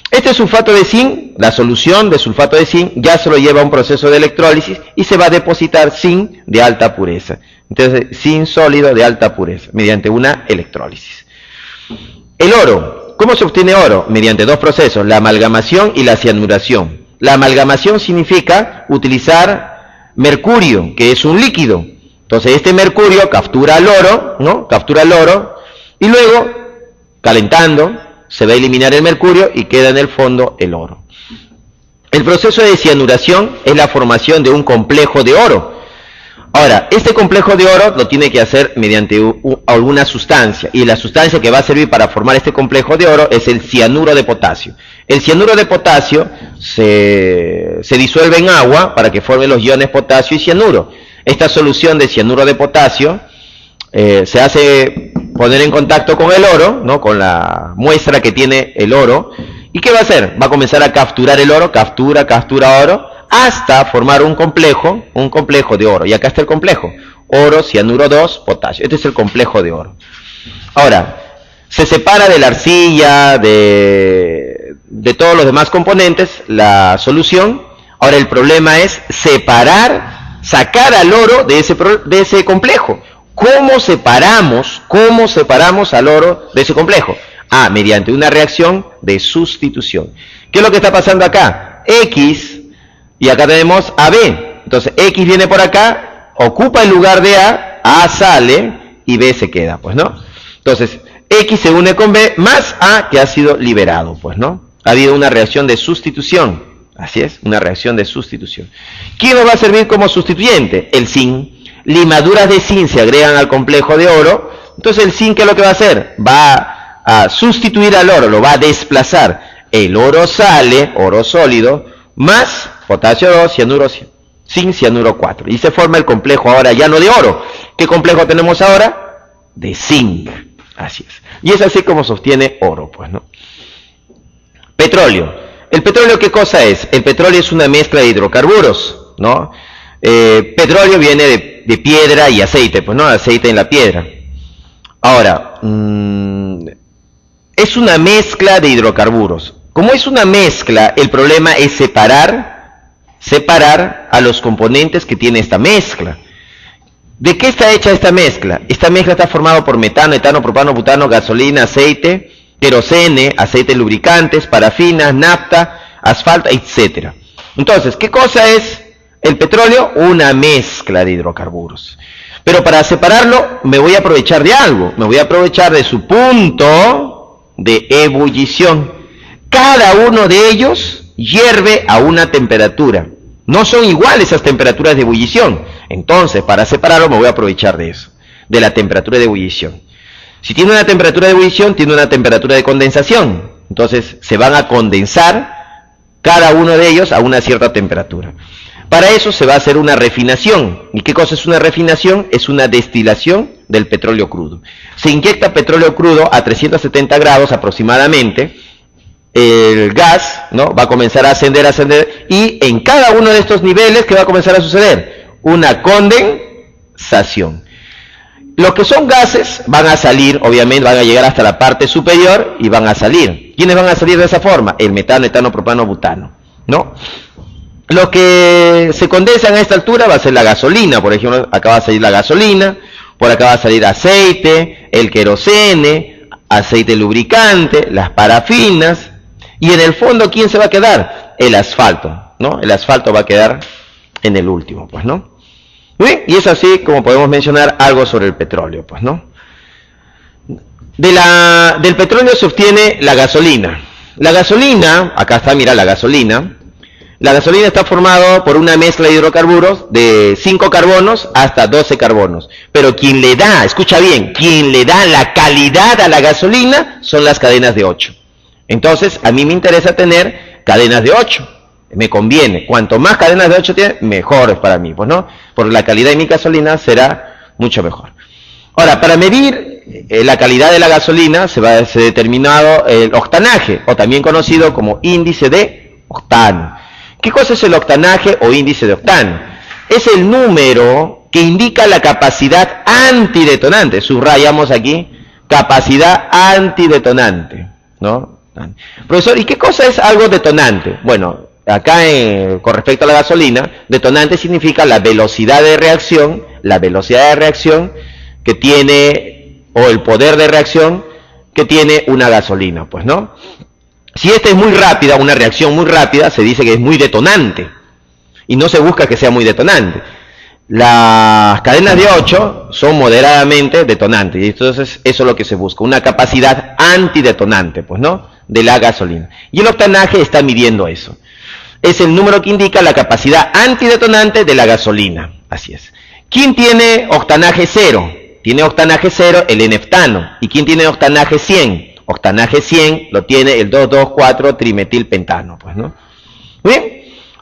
Este sulfato de zinc, la solución de sulfato de zinc, ya se lo lleva a un proceso de electrólisis y se va a depositar zinc de alta pureza. Entonces, zinc sólido de alta pureza, mediante una electrólisis. El oro. ¿Cómo se obtiene oro? Mediante dos procesos, la amalgamación y la cianuración. La amalgamación significa utilizar mercurio, que es un líquido. Entonces, este mercurio captura el oro, ¿no? Captura el oro y luego, calentando, se va a eliminar el mercurio y queda en el fondo el oro. El proceso de cianuración es la formación de un complejo de oro. Ahora, este complejo de oro lo tiene que hacer mediante alguna sustancia, y la sustancia que va a servir para formar este complejo de oro es el cianuro de potasio. El cianuro de potasio se disuelve en agua para que forme los iones potasio y cianuro. Esta solución de cianuro de potasio se hace poner en contacto con el oro, ¿no? Con la muestra que tiene el oro. ¿Y qué va a hacer? Va a comenzar a capturar el oro, captura oro, hasta formar un complejo de oro. Y acá está el complejo. Oro, cianuro 2, potasio. Este es el complejo de oro. Ahora, se separa de la arcilla, de todos los demás componentes, la solución. Ahora, el problema es sacar al oro de ese complejo. ¿Cómo separamos al oro de ese complejo? Mediante una reacción de sustitución. ¿Qué es lo que está pasando acá? X, y acá tenemos AB. Entonces, X viene por acá, ocupa el lugar de A sale, y B se queda, pues, ¿no? Entonces, X se une con B, más A que ha sido liberado, pues, ¿no? Ha habido una reacción de sustitución. Así es, una reacción de sustitución. ¿Quién nos va a servir como sustituyente? El zinc. Limaduras de zinc se agregan al complejo de oro. Entonces el zinc, ¿qué es lo que va a hacer? Va a sustituir al oro, lo va a desplazar. El oro sale, oro sólido, más potasio 2, zinc, cianuro 4. Y se forma el complejo ahora ya no de oro. ¿Qué complejo tenemos ahora? De zinc. Así es. Y es así como se obtiene oro, pues, ¿no? Petróleo. ¿El petróleo qué cosa es? El petróleo es una mezcla de hidrocarburos, ¿no? Petróleo viene de piedra y aceite, pues, ¿no? Aceite en la piedra. Ahora, es una mezcla de hidrocarburos. Como es una mezcla, el problema es separar a los componentes que tiene esta mezcla. ¿De qué está hecha esta mezcla? Esta mezcla está formada por metano, etano, propano, butano, gasolina, aceite, querosene, aceite lubricantes, parafinas, nafta, asfalto, etc. Entonces, ¿qué cosa es el petróleo? Una mezcla de hidrocarburos. Pero para separarlo me voy a aprovechar de algo. Me voy a aprovechar de su punto de ebullición. Cada uno de ellos hierve a una temperatura. No son iguales esas temperaturas de ebullición. Entonces, para separarlo me voy a aprovechar de eso, de la temperatura de ebullición. Si tiene una temperatura de ebullición, tiene una temperatura de condensación. Entonces, se van a condensar cada uno de ellos a una cierta temperatura. Para eso se va a hacer una refinación. ¿Y qué cosa es una refinación? Es una destilación del petróleo crudo. Se inyecta petróleo crudo a 370 grados aproximadamente. El gas, ¿no?, va a comenzar a ascender, y en cada uno de estos niveles, ¿qué va a comenzar a suceder? Una condensación. Los que son gases van a salir, obviamente, van a llegar hasta la parte superior y van a salir. ¿Quiénes van a salir de esa forma? El metano, etano, propano, butano, ¿no? Lo que se condensa a esta altura va a ser la gasolina. Por ejemplo, acá va a salir la gasolina, por acá va a salir aceite, el querosene, aceite lubricante, las parafinas, y en el fondo, ¿quién se va a quedar? El asfalto, ¿no? El asfalto va a quedar en el último, pues, ¿no? Bien, y es así como podemos mencionar algo sobre el petróleo, pues, ¿no? Del petróleo se obtiene la gasolina. La gasolina, acá está, mira, la gasolina. La gasolina está formada por una mezcla de hidrocarburos de 5 carbonos hasta 12 carbonos. Pero quien le da, escucha bien, quien le da la calidad a la gasolina son las cadenas de 8. Entonces, a mí me interesa tener cadenas de 8. Me conviene. Cuanto más cadenas de 8 tiene, mejor es para mí, pues, ¿no? Porque la calidad de mi gasolina será mucho mejor. Ahora, para medir la calidad de la gasolina se va a ser determinado el octanaje, o también conocido como índice de octano. ¿Qué cosa es el octanaje o índice de octano? Es el número que indica la capacidad antidetonante. Subrayamos aquí, capacidad antidetonante, ¿no? Profesor, ¿y qué cosa es algo detonante? Bueno, acá con respecto a la gasolina, detonante significa la velocidad de reacción que tiene, o el poder de reacción que tiene una gasolina, pues, ¿no? Si esta es muy rápida, una reacción muy rápida, se dice que es muy detonante, y no se busca que sea muy detonante. Las cadenas de 8 son moderadamente detonantes, y entonces eso es lo que se busca, una capacidad antidetonante, pues, ¿no?, de la gasolina. Y el octanaje está midiendo eso. Es el número que indica la capacidad antidetonante de la gasolina. Así es. ¿Quién tiene octanaje 0? Tiene octanaje 0 el N-ftano. ¿Y quién tiene octanaje 100? Octanaje 100 lo tiene el 2,2,4-trimetilpentano, pues, ¿no? Bien.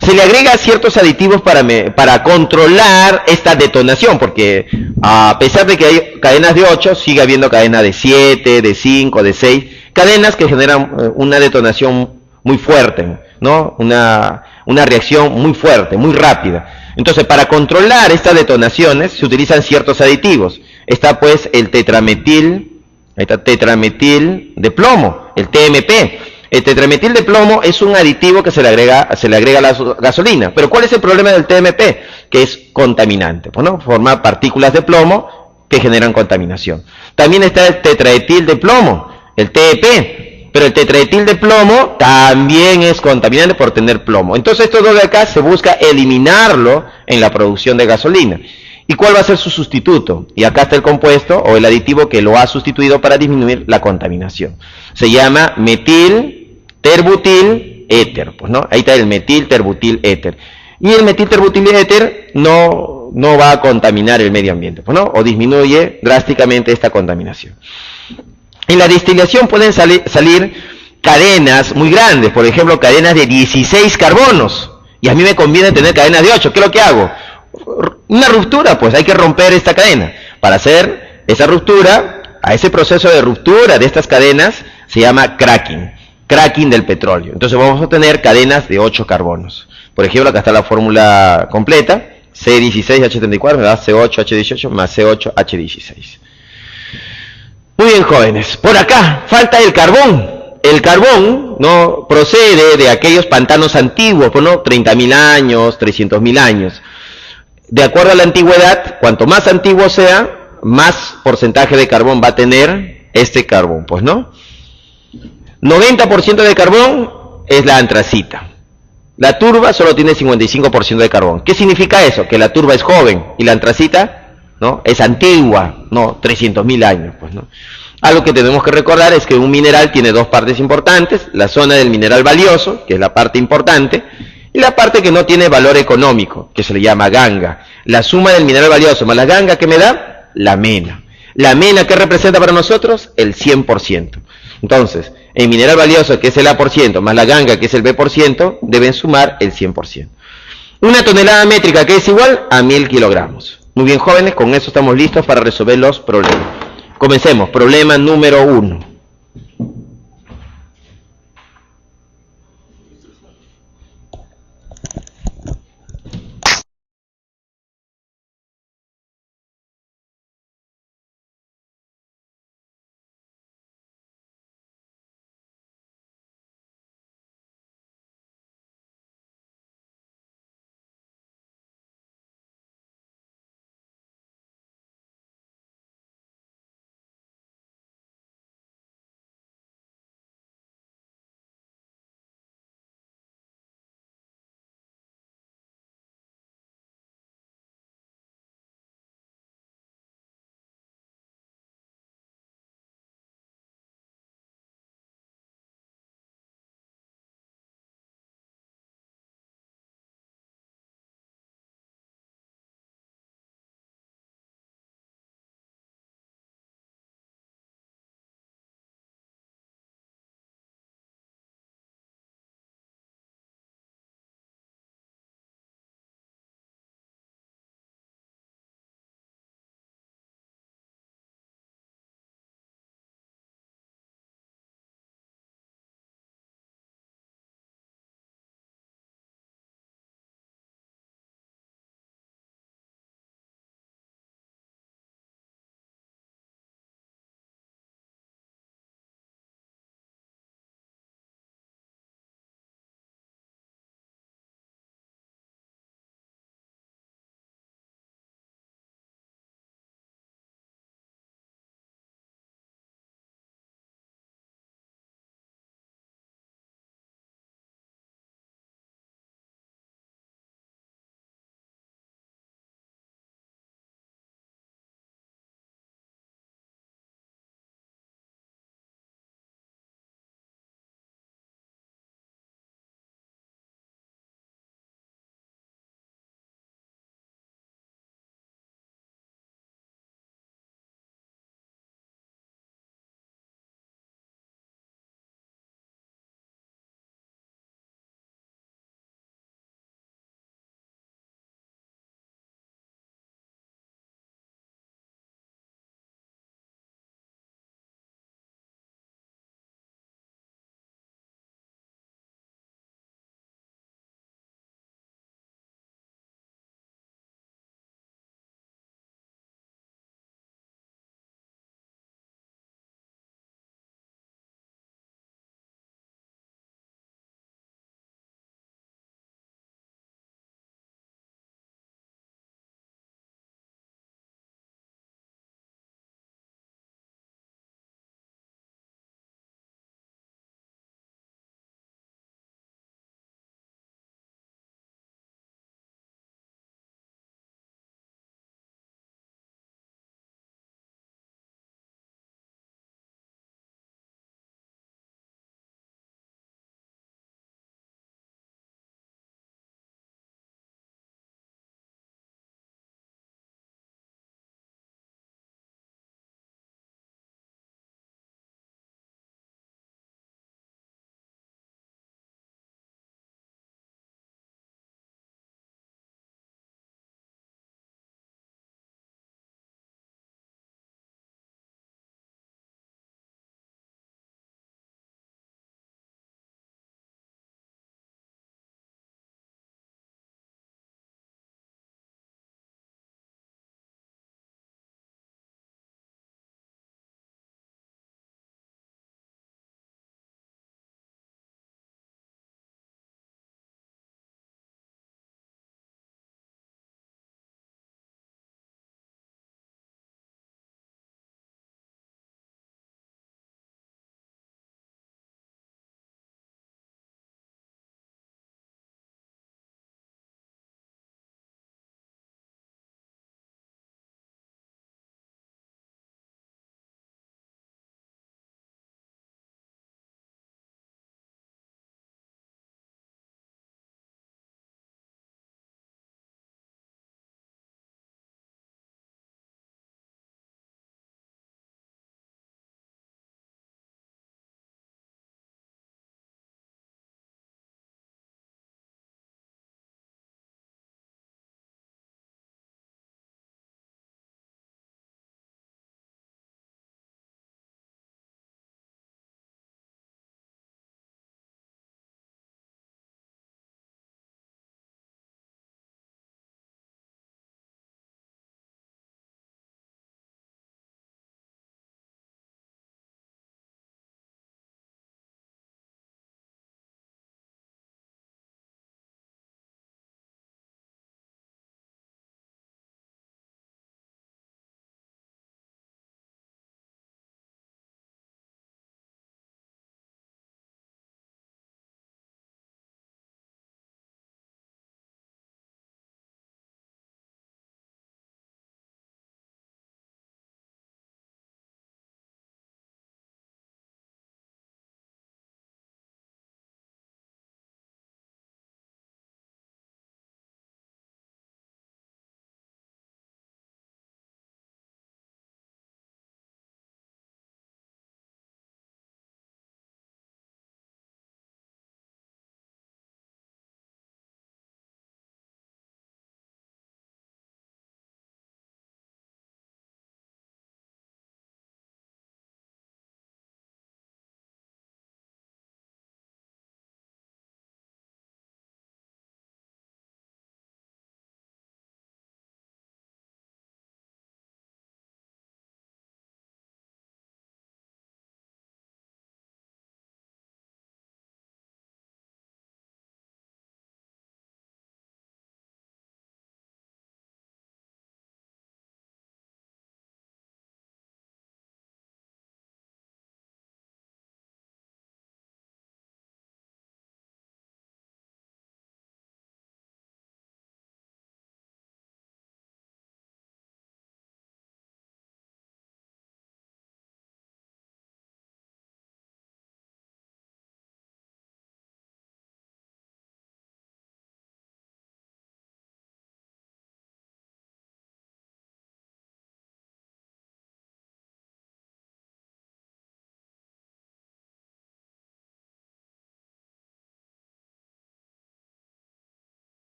Se le agrega ciertos aditivos para controlar esta detonación, porque a pesar de que hay cadenas de 8, sigue habiendo cadenas de 7, de 5, de 6, cadenas que generan una detonación muy fuerte, ¿no? Una reacción muy fuerte, muy rápida. Entonces, para controlar estas detonaciones se utilizan ciertos aditivos. Está pues el tetrametil de plomo, el TMP. El tetrametil de plomo es un aditivo que se le agrega a la gasolina. Pero ¿cuál es el problema del TMP? Que es contaminante, ¿no? Forma partículas de plomo que generan contaminación. También está el tetraetil de plomo, el TEP. Pero el tetraetil de plomo también es contaminante por tener plomo. Entonces esto de acá se busca eliminarlo en la producción de gasolina. ¿Y cuál va a ser su sustituto? Y acá está el compuesto o el aditivo que lo ha sustituido para disminuir la contaminación. Se llama metil-terbutil éter, pues, ¿no? Ahí está el metil-terbutil éter. Y el metil-terbutil éter no va a contaminar el medio ambiente, pues, ¿no? O disminuye drásticamente esta contaminación. En la destilación pueden salir cadenas muy grandes, por ejemplo, cadenas de 16 carbonos. Y a mí me conviene tener cadenas de 8. ¿Qué es lo que hago? Una ruptura, pues hay que romper esta cadena. Para hacer esa ruptura, a ese proceso de ruptura de estas cadenas se llama cracking del petróleo. Entonces vamos a tener cadenas de 8 carbonos. Por ejemplo, acá está la fórmula completa, C16H34 me da C8H18 más C8H16. Muy bien, jóvenes. Por acá falta el carbón. El carbón no procede de aquellos pantanos antiguos, pues, ¿no? 30.000 años, 300.000 años. De acuerdo a la antigüedad, cuanto más antiguo sea, más porcentaje de carbón va a tener este carbón, pues, ¿no? 90% de carbón es la antracita. La turba solo tiene 55% de carbón. ¿Qué significa eso? Que la turba es joven y la antracita, ¿no?, es antigua, ¿no? 300.000 años, pues, ¿no? Algo que tenemos que recordar es que un mineral tiene dos partes importantes: la zona del mineral valioso, que es la parte importante, y la parte que no tiene valor económico, que se le llama ganga. La suma del mineral valioso más la ganga, ¿qué me da? La mena. La mena, ¿qué representa para nosotros? El 100%. Entonces, el mineral valioso, que es el A%, más la ganga, que es el B%, deben sumar el 100%. Una tonelada métrica, que es igual a 1000 kilogramos. Muy bien, jóvenes, con eso estamos listos para resolver los problemas. Comencemos. Problema número 1.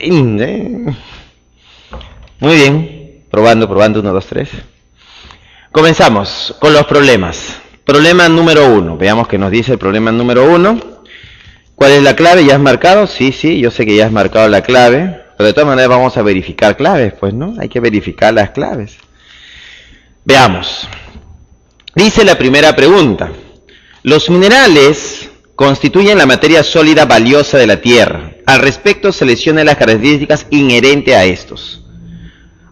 potente. Muy bien, probando, 1, 2, 3. Comenzamos con los problemas. Problema número 1, veamos qué nos dice el problema número 1. ¿Cuál es la clave? ¿Ya has marcado? Sí, yo sé que ya has marcado la clave, pero de todas maneras vamos a verificar claves, pues, ¿no? Hay que verificar las claves. Veamos. Dice la primera pregunta: los minerales constituyen la materia sólida valiosa de la Tierra. Al respecto, seleccione las características inherentes a estos.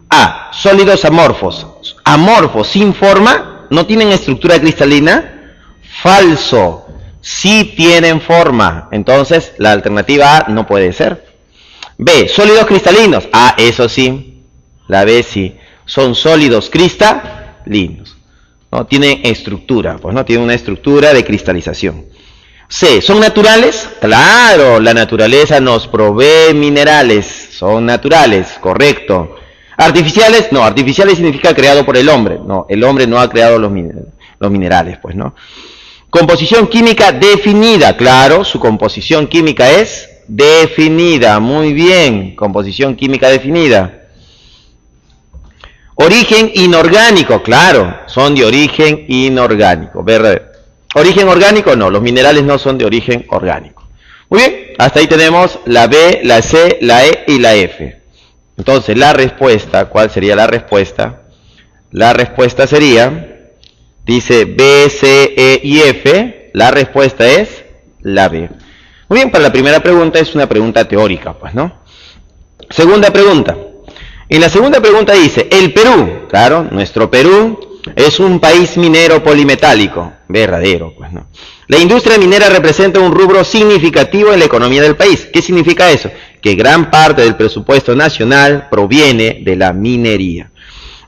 A. Sólidos amorfos. Amorfos, sin forma, no tienen estructura cristalina. Falso. Sí tienen forma. Entonces, la alternativa A no puede ser. B. Sólidos cristalinos. Ah, eso sí. La B sí. Son sólidos cristalinos. No tienen estructura, pues no tienen una estructura de cristalización. C. ¿Son naturales? Claro, la naturaleza nos provee minerales. Son naturales, correcto. ¿Artificiales? No, artificiales significa creado por el hombre. No, el hombre no ha creado los minerales, pues, ¿no? Composición química definida. Claro, su composición química es definida. Muy bien, composición química definida. Origen inorgánico. Claro, son de origen inorgánico. ¿Verdad? ¿Origen orgánico? No, los minerales no son de origen orgánico. Muy bien, hasta ahí tenemos la B, la C, la E y la F. Entonces, la respuesta, ¿cuál sería la respuesta? La respuesta sería, dice B, C, E y F, la respuesta es la B. Muy bien, para la primera pregunta es una pregunta teórica, pues, ¿no? Segunda pregunta. En la segunda pregunta dice, el Perú, claro, nuestro Perú es un país minero polimetálico, verdadero, pues, ¿no? La industria minera representa un rubro significativo en la economía del país. ¿Qué significa eso? Que gran parte del presupuesto nacional proviene de la minería.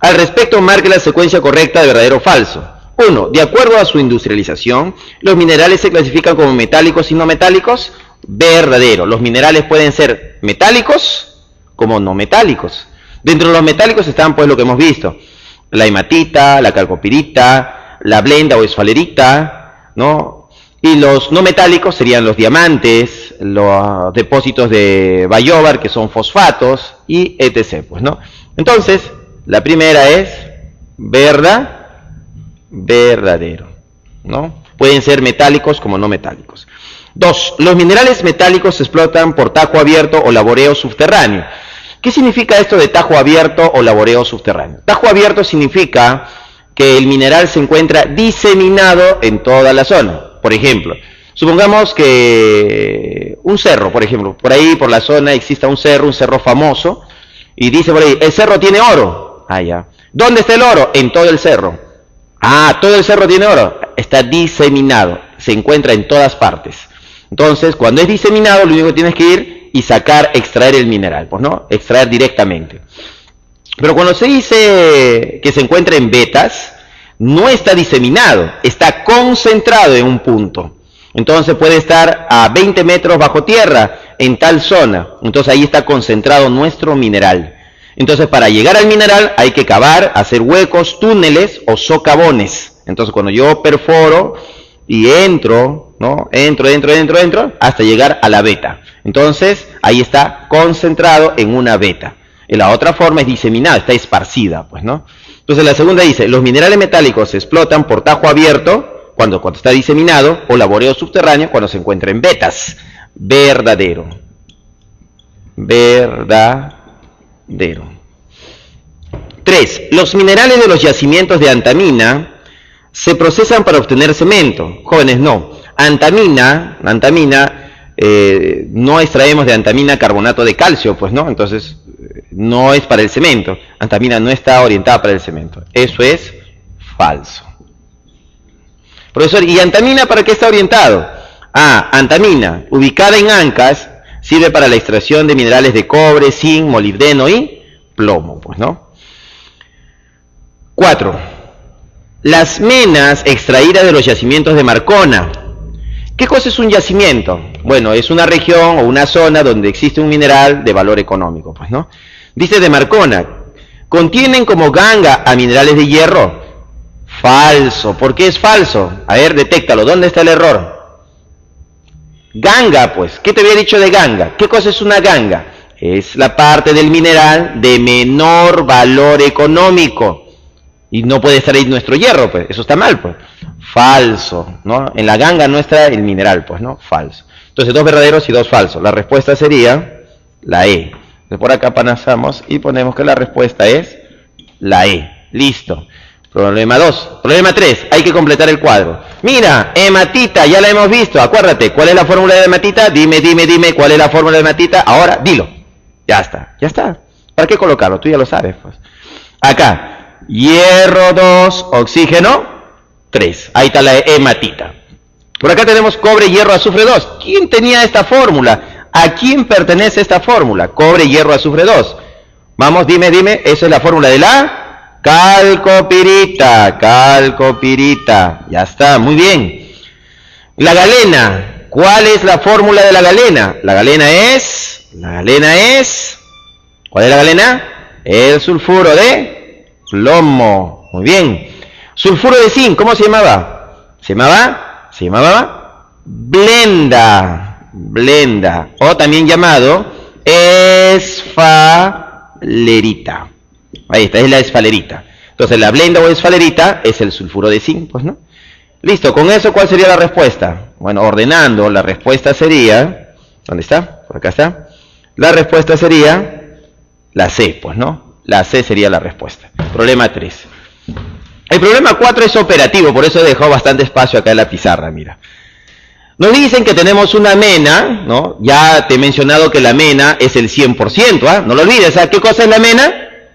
Al respecto, marque la secuencia correcta de verdadero o falso. 1. De acuerdo a su industrialización, los minerales se clasifican como metálicos y no metálicos. Verdadero. Los minerales pueden ser metálicos como no metálicos. Dentro de los metálicos están, pues, lo que hemos visto: la hematita, la calcopirita, la blenda o esfalerita, ¿no? Y los no metálicos serían los diamantes, los depósitos de Bayobar, que son fosfatos, y etc., pues, ¿no? Entonces, la primera es verdadero, ¿no? Pueden ser metálicos como no metálicos. 2. Los minerales metálicos se explotan por tajo abierto o laboreo subterráneo. ¿Qué significa esto de tajo abierto o laboreo subterráneo? Tajo abierto significa que el mineral se encuentra diseminado en toda la zona. Por ejemplo, supongamos que un cerro, por ejemplo, por ahí por la zona exista un cerro famoso, y dice por ahí, el cerro tiene oro. Ah, ya. ¿Dónde está el oro? En todo el cerro. Ah, todo el cerro tiene oro. Está diseminado, se encuentra en todas partes. Entonces, cuando es diseminado, lo único que tienes que ir y extraer el mineral, pues, ¿no? Extraer directamente. Pero cuando se dice que se encuentra en vetas, no está diseminado, está concentrado en un punto. Entonces puede estar a 20 metros bajo tierra, en tal zona. Entonces ahí está concentrado nuestro mineral. Entonces, para llegar al mineral hay que cavar, hacer huecos, túneles o socavones. Entonces, cuando yo perforo y entro, ¿no? Entro, hasta llegar a la veta. Entonces, ahí está concentrado en una veta. Y la otra forma es diseminada, está esparcida, pues, ¿no? Entonces, la segunda dice, los minerales metálicos se explotan por tajo abierto, cuando está diseminado, o laboreo subterráneo, cuando se encuentra en vetas. Verdadero. 3. Los minerales de los yacimientos de antamina se procesan para obtener cemento. Jóvenes, no. Antamina, no extraemos de antamina carbonato de calcio, pues, ¿no? Entonces, no es para el cemento. Antamina no está orientada para el cemento. Eso es falso. Profesor, ¿y antamina para qué está orientado? Ah, antamina, ubicada en Ancash, sirve para la extracción de minerales de cobre, zinc, molibdeno y plomo, pues, ¿no? 4. Las menas extraídas de los yacimientos de Marcona. ¿Qué cosa es un yacimiento? Bueno, es una región o una zona donde existe un mineral de valor económico, pues, ¿no? Dice de Marcona, contienen como ganga a minerales de hierro. Falso. ¿Por qué es falso? A ver, detéctalo. ¿Dónde está el error? Ganga, pues. ¿Qué te había dicho de ganga? ¿Qué cosa es una ganga? es la parte del mineral de menor valor económico. Y no puede estar ahí nuestro hierro, pues. Eso está mal, pues. Falso, ¿no? En la ganga nuestra el mineral, pues, ¿no? Falso. Entonces, 2 verdaderos y 2 falsos. La respuesta sería la E. Entonces, por acá pasamos y ponemos que la respuesta es la E. Listo. Problema 2. Problema 3. Hay que completar el cuadro. Mira, hematita, ya la hemos visto. Acuérdate, ¿cuál es la fórmula de hematita? Dime, ¿cuál es la fórmula de hematita? Ahora, dilo. Ya está. ¿Para qué colocarlo? Tú ya lo sabes, pues. Acá, hierro 2, oxígeno 3. Ahí está la hematita. Por acá tenemos cobre, hierro, azufre 2. ¿Quién tenía esta fórmula? ¿A quién pertenece esta fórmula? Cobre, hierro, azufre 2. Vamos, dime, esa es la fórmula de la calcopirita. Ya está, muy bien. La galena. ¿Cuál es la fórmula de la galena? La galena es... ¿Cuál es la galena? El sulfuro de plomo. Muy bien. Sulfuro de zinc, ¿cómo se llamaba? Se llamaba blenda. O también llamado esfalerita. Ahí está, es la esfalerita. Entonces la blenda o esfalerita es el sulfuro de zinc, pues, ¿no? Listo, con eso, ¿cuál sería la respuesta? Bueno, ordenando, la respuesta sería... ¿Dónde está? Por acá está. La respuesta sería la C, pues, ¿no? La C sería la respuesta. Problema 3. El problema 4 es operativo, por eso he dejado bastante espacio acá en la pizarra, mira. Nos dicen que tenemos una mena, ¿no? Ya te he mencionado que la mena es el 100%, ¿ah? No lo olvides, ¿ah? ¿Qué cosa es la mena?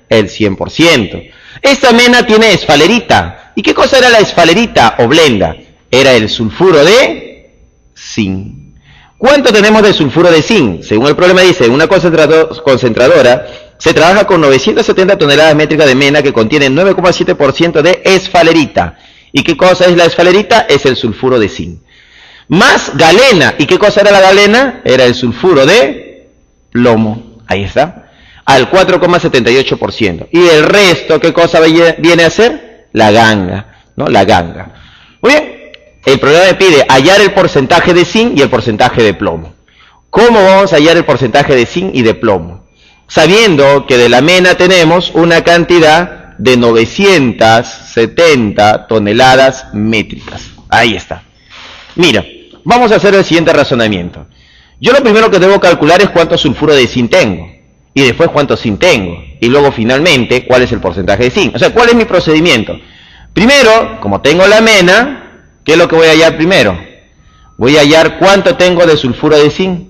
El 100%. Esta mena tiene esfalerita. ¿Y qué cosa era la esfalerita o blenda? Era el sulfuro de zinc. ¿Cuánto tenemos de sulfuro de zinc? Según el problema dice, en una concentradora se trabaja con 970 toneladas métricas de mena que contiene 9,7% de esfalerita. ¿Y qué cosa es la esfalerita? Es el sulfuro de zinc. Más galena. ¿Y qué cosa era la galena? Era el sulfuro de plomo. Ahí está. Al 4,78%. ¿Y el resto qué cosa viene a ser? La ganga, ¿no? La ganga. Muy bien. El problema me pide hallar el porcentaje de zinc y el porcentaje de plomo. ¿Cómo vamos a hallar el porcentaje de zinc y de plomo? Sabiendo que de la mena tenemos una cantidad de 970 toneladas métricas. Ahí está. Mira, vamos a hacer el siguiente razonamiento. Yo lo primero que debo calcular es cuánto sulfuro de zinc tengo. Y después cuánto zinc tengo. Y luego finalmente, cuál es el porcentaje de zinc. O sea, ¿cuál es mi procedimiento? Primero, como tengo la mena, ¿qué es lo que voy a hallar primero? Voy a hallar cuánto tengo de sulfuro de zinc.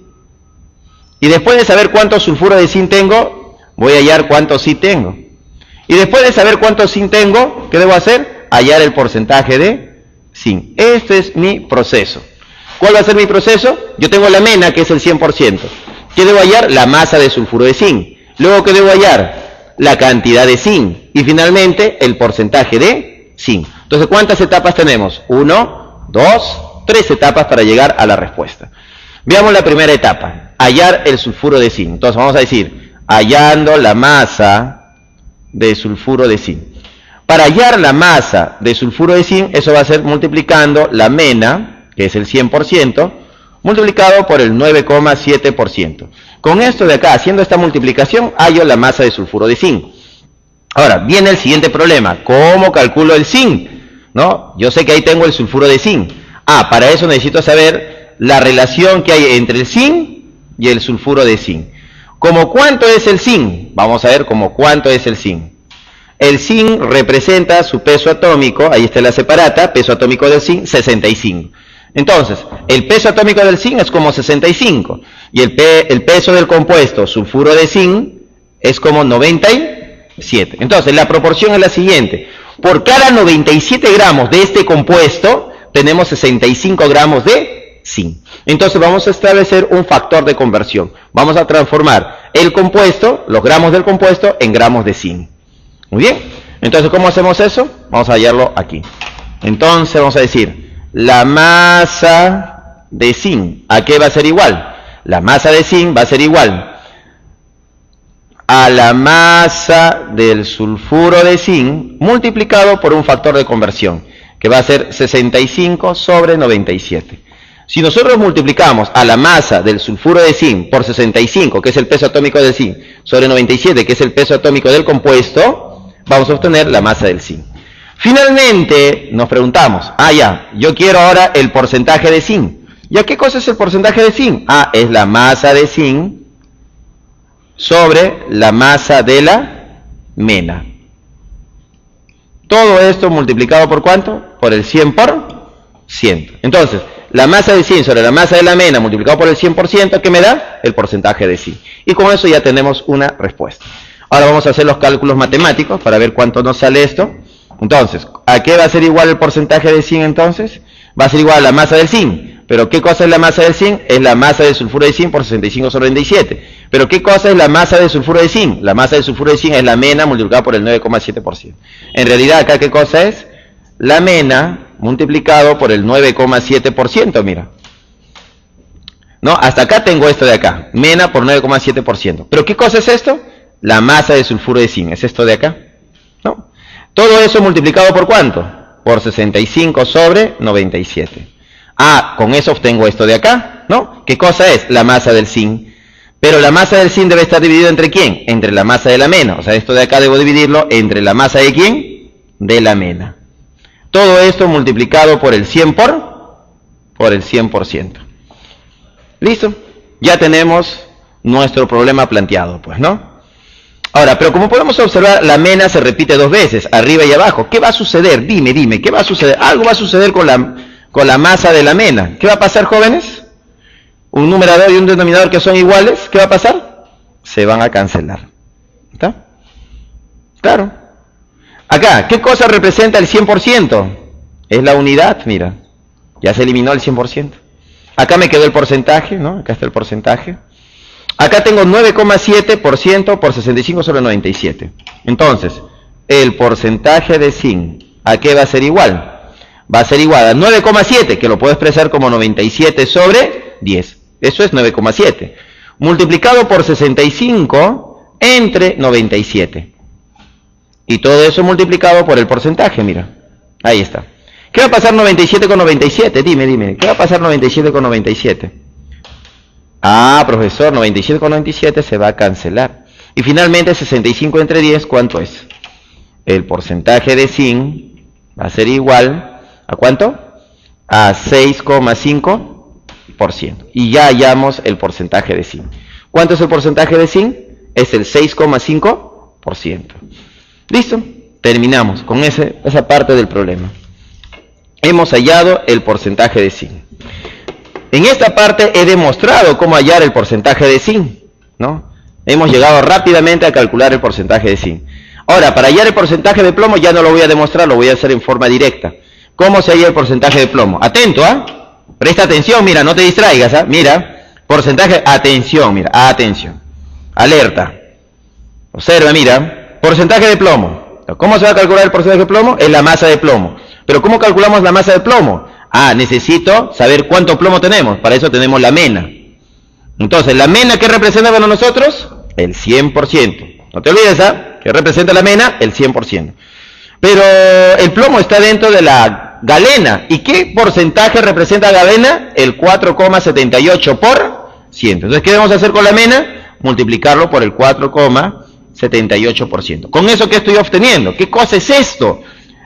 Y después de saber cuánto sulfuro de zinc tengo, voy a hallar cuánto zinc tengo. Y después de saber cuánto zinc tengo, ¿qué debo hacer? Hallar el porcentaje de zinc. Este es mi proceso. ¿Cuál va a ser mi proceso? Yo tengo la mena, que es el 100%. ¿Qué debo hallar? La masa de sulfuro de zinc. Luego, ¿qué debo hallar? La cantidad de zinc. Y finalmente, el porcentaje de zinc. Entonces, ¿cuántas etapas tenemos? 1, 2, 3 etapas para llegar a la respuesta. Veamos la primera etapa. Hallar el sulfuro de zinc. Entonces, vamos a decir, hallando la masa de sulfuro de zinc. Para hallar la masa de sulfuro de zinc, eso va a ser multiplicando la mena, que es el 100%, multiplicado por el 9,7%. Con esto de acá, haciendo esta multiplicación, hallo la masa de sulfuro de zinc. Ahora, viene el siguiente problema. ¿Cómo calculo el zinc? ¿No? Yo sé que ahí tengo el sulfuro de zinc. Para eso necesito saber la relación que hay entre el zinc y el sulfuro de zinc. ¿Cómo cuánto es el zinc? Vamos a ver cómo cuánto es el zinc. El zinc representa su peso atómico, ahí está la separata, peso atómico del zinc, 65. Entonces, el peso atómico del zinc es como 65 y el peso del compuesto sulfuro de zinc es como 97. Entonces, la proporción es la siguiente. Por cada 97 gramos de este compuesto, tenemos 65 gramos de zinc. Entonces, vamos a establecer un factor de conversión. Vamos a transformar el compuesto, los gramos del compuesto, en gramos de zinc. Muy bien. Entonces, ¿cómo hacemos eso? Vamos a hallarlo aquí. Entonces, vamos a decir... la masa de zinc, ¿a qué va a ser igual? La masa de zinc va a ser igual a la masa del sulfuro de zinc multiplicado por un factor de conversión, que va a ser 65 sobre 97. Si nosotros multiplicamos a la masa del sulfuro de zinc por 65, que es el peso atómico del zinc, sobre 97, que es el peso atómico del compuesto, vamos a obtener la masa del zinc. Finalmente, nos preguntamos, yo quiero ahora el porcentaje de zinc. ¿Ya qué cosa es el porcentaje de zinc? Es la masa de zinc sobre la masa de la mena. Todo esto multiplicado por ¿cuánto? Por el 100%. Entonces, la masa de zinc sobre la masa de la mena multiplicado por el 100%, ¿qué me da? El porcentaje de zinc. Y con eso ya tenemos una respuesta. Ahora vamos a hacer los cálculos matemáticos para ver cuánto nos sale esto. Entonces, ¿a qué va a ser igual el porcentaje de zinc entonces? Va a ser igual a la masa del zinc. ¿Pero qué cosa es la masa del zinc? Es la masa de sulfuro de zinc por 65 sobre 97. ¿Pero qué cosa es la masa de sulfuro de zinc? La masa de sulfuro de zinc es la mena multiplicada por el 9,7%. En realidad, ¿acá qué cosa es? La mena multiplicado por el 9,7%, mira. ¿No? Hasta acá tengo esto de acá. Mena por 9,7%. ¿Pero qué cosa es esto? La masa de sulfuro de zinc. ¿Es esto de acá? ¿No? Todo eso multiplicado por ¿cuánto? Por 65 sobre 97. Con eso obtengo esto de acá, ¿no? ¿Qué cosa es? La masa del zinc. Pero la masa del zinc debe estar dividida ¿entre quién? Entre la masa de la mena. O sea, esto de acá debo dividirlo entre la masa de ¿quién? De la mena. Todo esto multiplicado por el 100%. ¿Listo? Ya tenemos nuestro problema planteado, pues, ¿no? Ahora, pero como podemos observar, la mena se repite dos veces, arriba y abajo. ¿Qué va a suceder? Dime, ¿qué va a suceder? Algo va a suceder con la masa de la mena. ¿Qué va a pasar, jóvenes? Un numerador y un denominador que son iguales, ¿qué va a pasar? Se van a cancelar. ¿Está? Claro. Acá, ¿qué cosa representa el 100%? Es la unidad, mira. Ya se eliminó el 100%. Acá me quedó el porcentaje, ¿no? Acá está el porcentaje. Acá tengo 9,7% por 65 sobre 97. Entonces, el porcentaje de zinc, ¿a qué va a ser igual? Va a ser igual a 9,7, que lo puedo expresar como 97 sobre 10. Eso es 9,7. Multiplicado por 65 entre 97. Y todo eso multiplicado por el porcentaje, mira. Ahí está. ¿Qué va a pasar 97 con 97? Dime. ¿Qué va a pasar 97 con 97? Profesor, 97 con 97 se va a cancelar. Y finalmente 65 entre 10, ¿cuánto es? El porcentaje de zinc va a ser igual... ¿A cuánto? A 6,5%. Y ya hallamos el porcentaje de zinc. ¿Cuánto es el porcentaje de zinc? Es el 6,5%. ¿Listo? Terminamos con esa parte del problema. Hemos hallado el porcentaje de zinc. En esta parte he demostrado cómo hallar el porcentaje de zinc, ¿no? Hemos llegado rápidamente a calcular el porcentaje de zinc. Ahora, para hallar el porcentaje de plomo ya no lo voy a demostrar, lo voy a hacer en forma directa. ¿Cómo se halla el porcentaje de plomo? Atento, Presta atención, mira, no te distraigas, Mira, porcentaje, atención, mira, atención. Alerta. Observa, mira, porcentaje de plomo. ¿Cómo se va a calcular el porcentaje de plomo? Es la masa de plomo. ¿Pero cómo calculamos la masa de plomo? Necesito saber cuánto plomo tenemos. Para eso tenemos la mena. Entonces, ¿la mena qué representa para nosotros? El 100%. No te olvides, ¿qué representa la mena? El 100%. Pero el plomo está dentro de la galena. ¿Y qué porcentaje representa la galena? El 4,78%. Entonces, ¿qué debemos hacer con la mena? Multiplicarlo por el 4,78%. ¿Con eso qué estoy obteniendo? ¿Qué cosa es esto?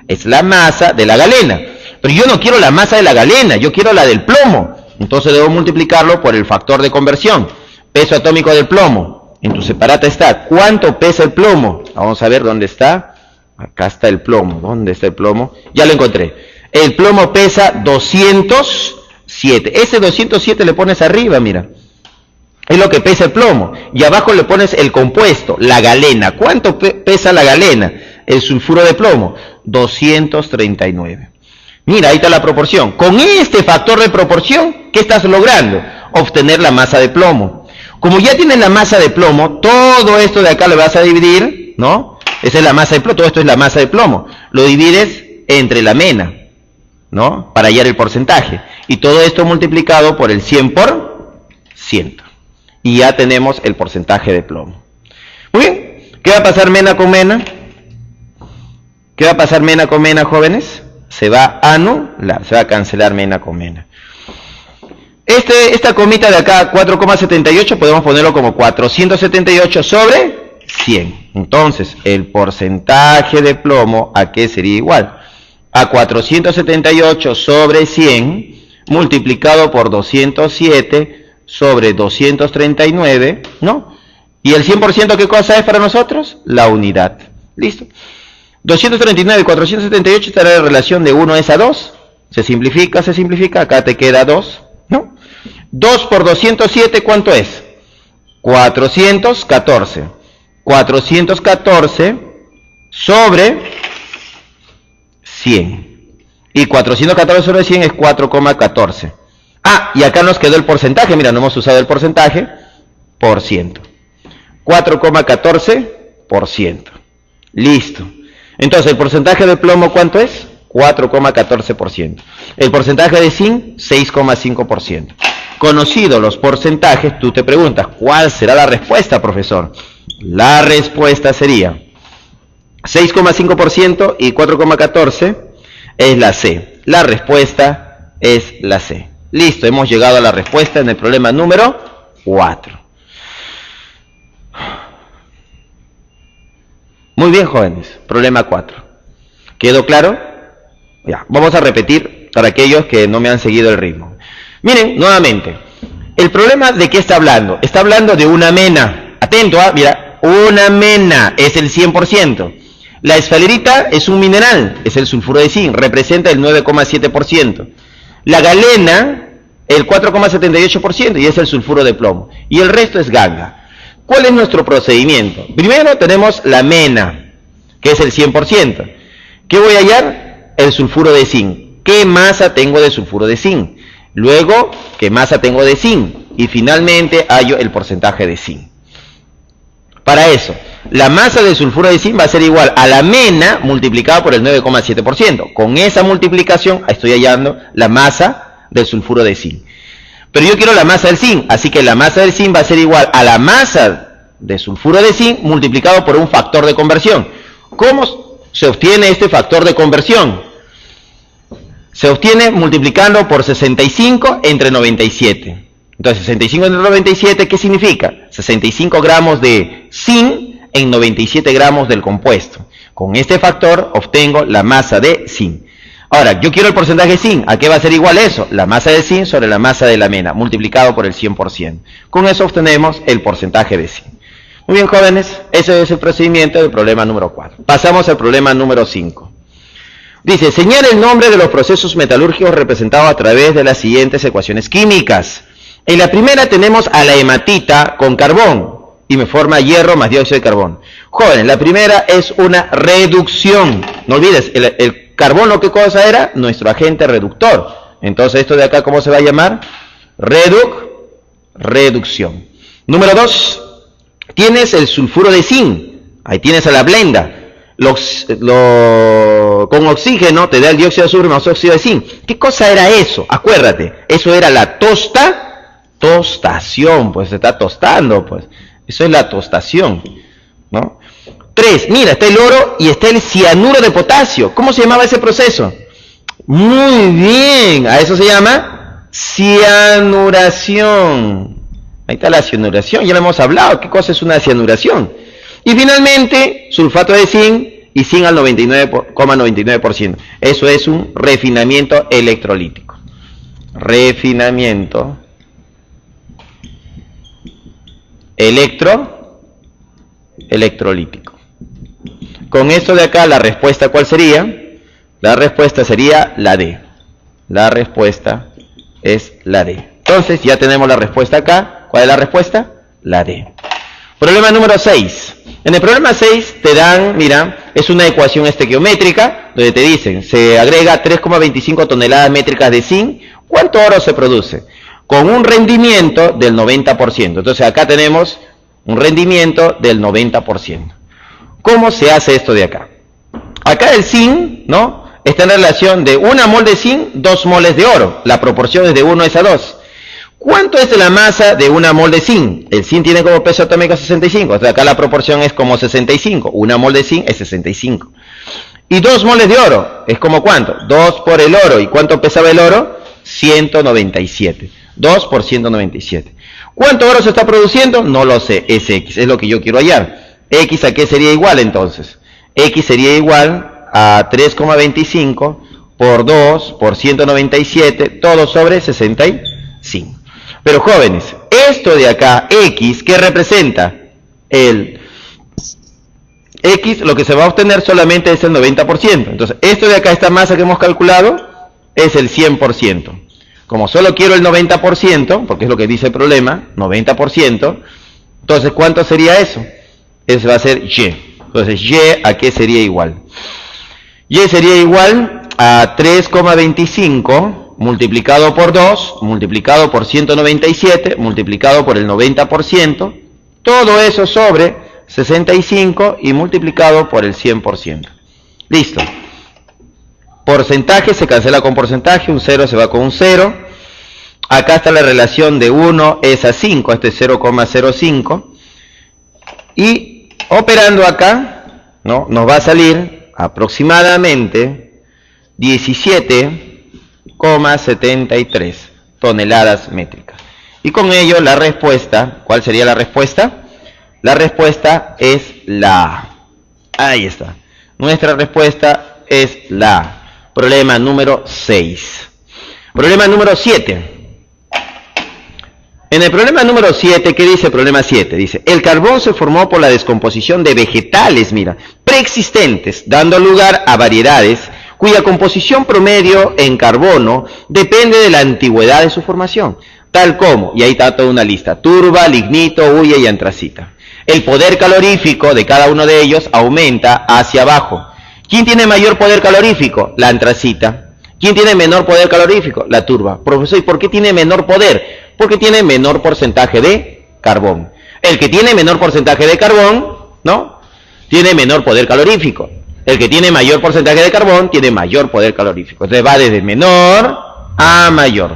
Es la masa de la galena. Pero yo no quiero la masa de la galena, yo quiero la del plomo. Entonces debo multiplicarlo por el factor de conversión. Peso atómico del plomo. En tu separata está. ¿Cuánto pesa el plomo? Vamos a ver dónde está. Acá está el plomo. ¿Dónde está el plomo? Ya lo encontré. El plomo pesa 207. Ese 207 le pones arriba, mira. Es lo que pesa el plomo. Y abajo le pones el compuesto, la galena. ¿Cuánto pesa la galena? El sulfuro de plomo. 239. Mira, ahí está la proporción. Con este factor de proporción, ¿qué estás logrando? Obtener la masa de plomo. Como ya tienes la masa de plomo, todo esto de acá lo vas a dividir, ¿no? Esa es la masa de plomo, todo esto es la masa de plomo. Lo divides entre la mena, ¿no? Para hallar el porcentaje. Y todo esto multiplicado por el 100%. Y ya tenemos el porcentaje de plomo. Muy bien. ¿Qué va a pasar mena con mena? ¿Qué va a pasar mena con mena, jóvenes? Se va a anular, se va a cancelar mena con mena. Esta comita de acá, 4,78, podemos ponerlo como 478 sobre 100. Entonces, el porcentaje de plomo, ¿a qué sería igual? A 478 sobre 100 multiplicado por 207 sobre 239, ¿no? ¿Y el 100% qué cosa es para nosotros? La unidad. ¿Listo? 239 y 478 estará en relación de 1 es a 2. Se simplifica, acá te queda 2, ¿no? 2 por 207, ¿cuánto es? 414. 414 sobre 100. Y 414 sobre 100 es 4,14. Ah, y acá nos quedó el porcentaje. Mira, no hemos usado el porcentaje. Por ciento. 4,14%. Listo. Entonces, ¿el porcentaje de plomo cuánto es? 4,14%. El porcentaje de zinc, 6,5%. Conocidos los porcentajes, tú te preguntas, ¿cuál será la respuesta, profesor? La respuesta sería 6,5% y 4,14% es la C. La respuesta es la C. Listo, hemos llegado a la respuesta en el problema número 4. Muy bien, jóvenes. Problema 4. ¿Quedó claro? Ya, vamos a repetir para aquellos que no me han seguido el ritmo. Miren, nuevamente, el problema de qué está hablando. Está hablando de una mena. Atento, mira, una mena es el 100%. La esfalerita es un mineral, es el sulfuro de zinc, representa el 9,7%. La galena, el 4,78% y es el sulfuro de plomo. Y el resto es ganga. ¿Cuál es nuestro procedimiento? Primero tenemos la mena, que es el 100%. ¿Qué voy a hallar? El sulfuro de zinc. ¿Qué masa tengo de sulfuro de zinc? Luego, ¿qué masa tengo de zinc? Y finalmente hallo el porcentaje de zinc. Para eso, la masa de sulfuro de zinc va a ser igual a la mena multiplicada por el 9,7%. Con esa multiplicación estoy hallando la masa del sulfuro de zinc. Pero yo quiero la masa del zinc, así que la masa del zinc va a ser igual a la masa de sulfuro de zinc multiplicado por un factor de conversión. ¿Cómo se obtiene este factor de conversión? Se obtiene multiplicando por 65 entre 97. Entonces, 65 entre 97, ¿qué significa? 65 gramos de zinc en 97 gramos del compuesto. Con este factor obtengo la masa de zinc. Ahora, yo quiero el porcentaje de zinc. ¿A qué va a ser igual eso? La masa de zinc sobre la masa de la mena, multiplicado por el 100%. Con eso obtenemos el porcentaje de zinc. Muy bien, jóvenes, ese es el procedimiento del problema número 4. Pasamos al problema número 5. Dice, señala el nombre de los procesos metalúrgicos representados a través de las siguientes ecuaciones químicas. En la primera tenemos a la hematita con carbón y me forma hierro más dióxido de carbono. Jóvenes, la primera es una reducción. No olvides, el carbono, ¿qué cosa era? Nuestro agente reductor. Entonces, esto de acá, ¿cómo se va a llamar? Reducción. Número 2, tienes el sulfuro de zinc. Ahí tienes a la blenda. Con oxígeno te da el dióxido de azufre más óxido de zinc. ¿Qué cosa era eso? Acuérdate, eso era la tostación, pues se está tostando, pues. Eso es la tostación, ¿no? 3, mira, está el oro y está el cianuro de potasio. ¿Cómo se llamaba ese proceso? Muy bien, a eso se llama cianuración. Ahí está la cianuración, ya lo hemos hablado. ¿Qué cosa es una cianuración? Y finalmente, sulfato de zinc y zinc al 99,99%. Eso es un refinamiento electrolítico. Refinamiento electrolítico. Con esto de acá, la respuesta, ¿cuál sería? La respuesta sería la D. La respuesta es la D. Entonces, ya tenemos la respuesta acá. ¿Cuál es la respuesta? La D. Problema número 6. En el problema 6 te dan, mira, es una ecuación estequiométrica, donde te dicen, se agrega 3,25 toneladas métricas de zinc. ¿Cuánto oro se produce? Con un rendimiento del 90%. Entonces acá tenemos un rendimiento del 90%. ¿Cómo se hace esto de acá? Acá el zinc, ¿no? Está en relación de 1 mol de zinc, 2 moles de oro. La proporción es de 1 es a 2. ¿Cuánto es la masa de 1 mol de zinc? El zinc tiene como peso atómico 65. Entonces acá la proporción es como 65. 1 mol de zinc es 65. Y 2 moles de oro, ¿es como cuánto? 2 por el oro. ¿Y cuánto pesaba el oro? 197. 2 por 197. ¿Cuánto oro se está produciendo? No lo sé, es X, es lo que yo quiero hallar. ¿X a qué sería igual entonces? X sería igual a 3,25 por 2 por 197, todo sobre 65. Pero jóvenes, esto de acá, X, ¿qué representa? El X, lo que se va a obtener solamente es el 90%. Entonces, esto de acá, esta masa que hemos calculado, es el 100%. Como solo quiero el 90%, porque es lo que dice el problema, 90%, entonces, ¿cuánto sería eso? Eso va a ser Y. Entonces, Y, ¿a qué sería igual? Y sería igual a 3,25 multiplicado por 2, multiplicado por 197, multiplicado por el 90%, todo eso sobre 65 y multiplicado por el 100%. Listo. Porcentaje se cancela con porcentaje, un 0 se va con un 0. Acá está la relación de 1 es a 5, este es 0,05. Y operando acá, ¿no?, nos va a salir aproximadamente 17,73 toneladas métricas. Y con ello la respuesta, ¿cuál sería la respuesta? La respuesta es la A. Ahí está. Nuestra respuesta es la A. Problema número 6. Problema número 7. En el problema número 7, ¿qué dice el problema 7? Dice, el carbón se formó por la descomposición de vegetales, mira, preexistentes, dando lugar a variedades cuya composición promedio en carbono depende de la antigüedad de su formación, tal como, y ahí está toda una lista, turba, lignito, hulla y antracita. El poder calorífico de cada uno de ellos aumenta hacia abajo. ¿Quién tiene mayor poder calorífico? La antracita. ¿Quién tiene menor poder calorífico? La turba. Profesor, ¿y por qué tiene menor poder? Porque tiene menor porcentaje de carbón. El que tiene menor porcentaje de carbón, ¿no?, tiene menor poder calorífico. El que tiene mayor porcentaje de carbón tiene mayor poder calorífico. Entonces va desde menor a mayor.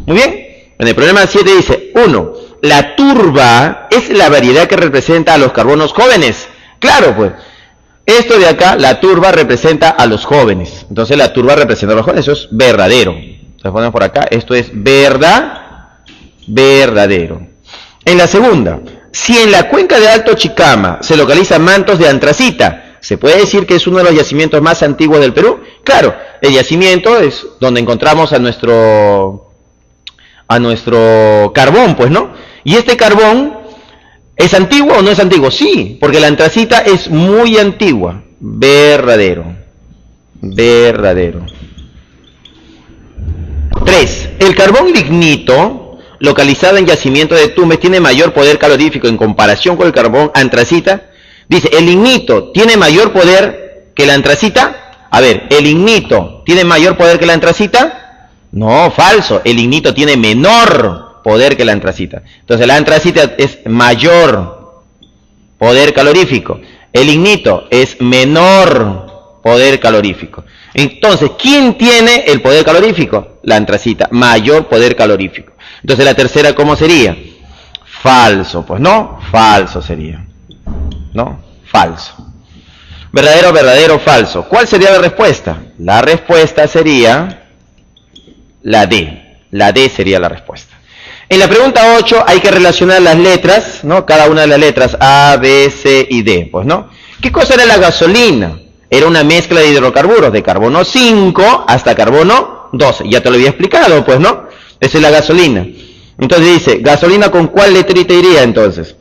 Muy bien. En el problema 7 dice, 1. La turba es la variedad que representa a los carbonos jóvenes. Claro, pues. Esto de acá, la turba representa a los jóvenes. Entonces la turba representa a los jóvenes. Eso es verdadero. Entonces ponemos por acá. Esto es verdadero. En la segunda, si en la cuenca de Alto Chicama se localizan mantos de antracita, ¿se puede decir que es uno de los yacimientos más antiguos del Perú? Claro, el yacimiento es donde encontramos a nuestro carbón, pues, ¿no? Y este carbón, ¿es antiguo o no es antiguo? Sí, porque la antracita es muy antigua. Verdadero. 3. El carbón lignito, localizado en yacimiento de Tumbes, tiene mayor poder calorífico en comparación con el carbón antracita. Dice, ¿el lignito tiene mayor poder que la antracita? A ver, ¿el lignito tiene mayor poder que la antracita? No, falso. El lignito tiene menor poder que la antracita. Entonces la antracita es mayor poder calorífico. El lignito es menor poder calorífico. Entonces, ¿quién tiene el poder calorífico? La antracita, mayor poder calorífico. Entonces la tercera, ¿cómo sería? Falso, pues no, falso sería. ¿No? Falso. Verdadero, falso. ¿Cuál sería la respuesta? La respuesta sería la D. La D sería la respuesta. En la pregunta 8 hay que relacionar las letras, ¿no? Cada una de las letras A, B, C y D, pues, ¿no? ¿Qué cosa era la gasolina? Era una mezcla de hidrocarburos de carbono 5 hasta carbono 12. Ya te lo había explicado, pues, ¿no? Esa es la gasolina. Entonces dice, ¿gasolina con cuál letrita iría entonces?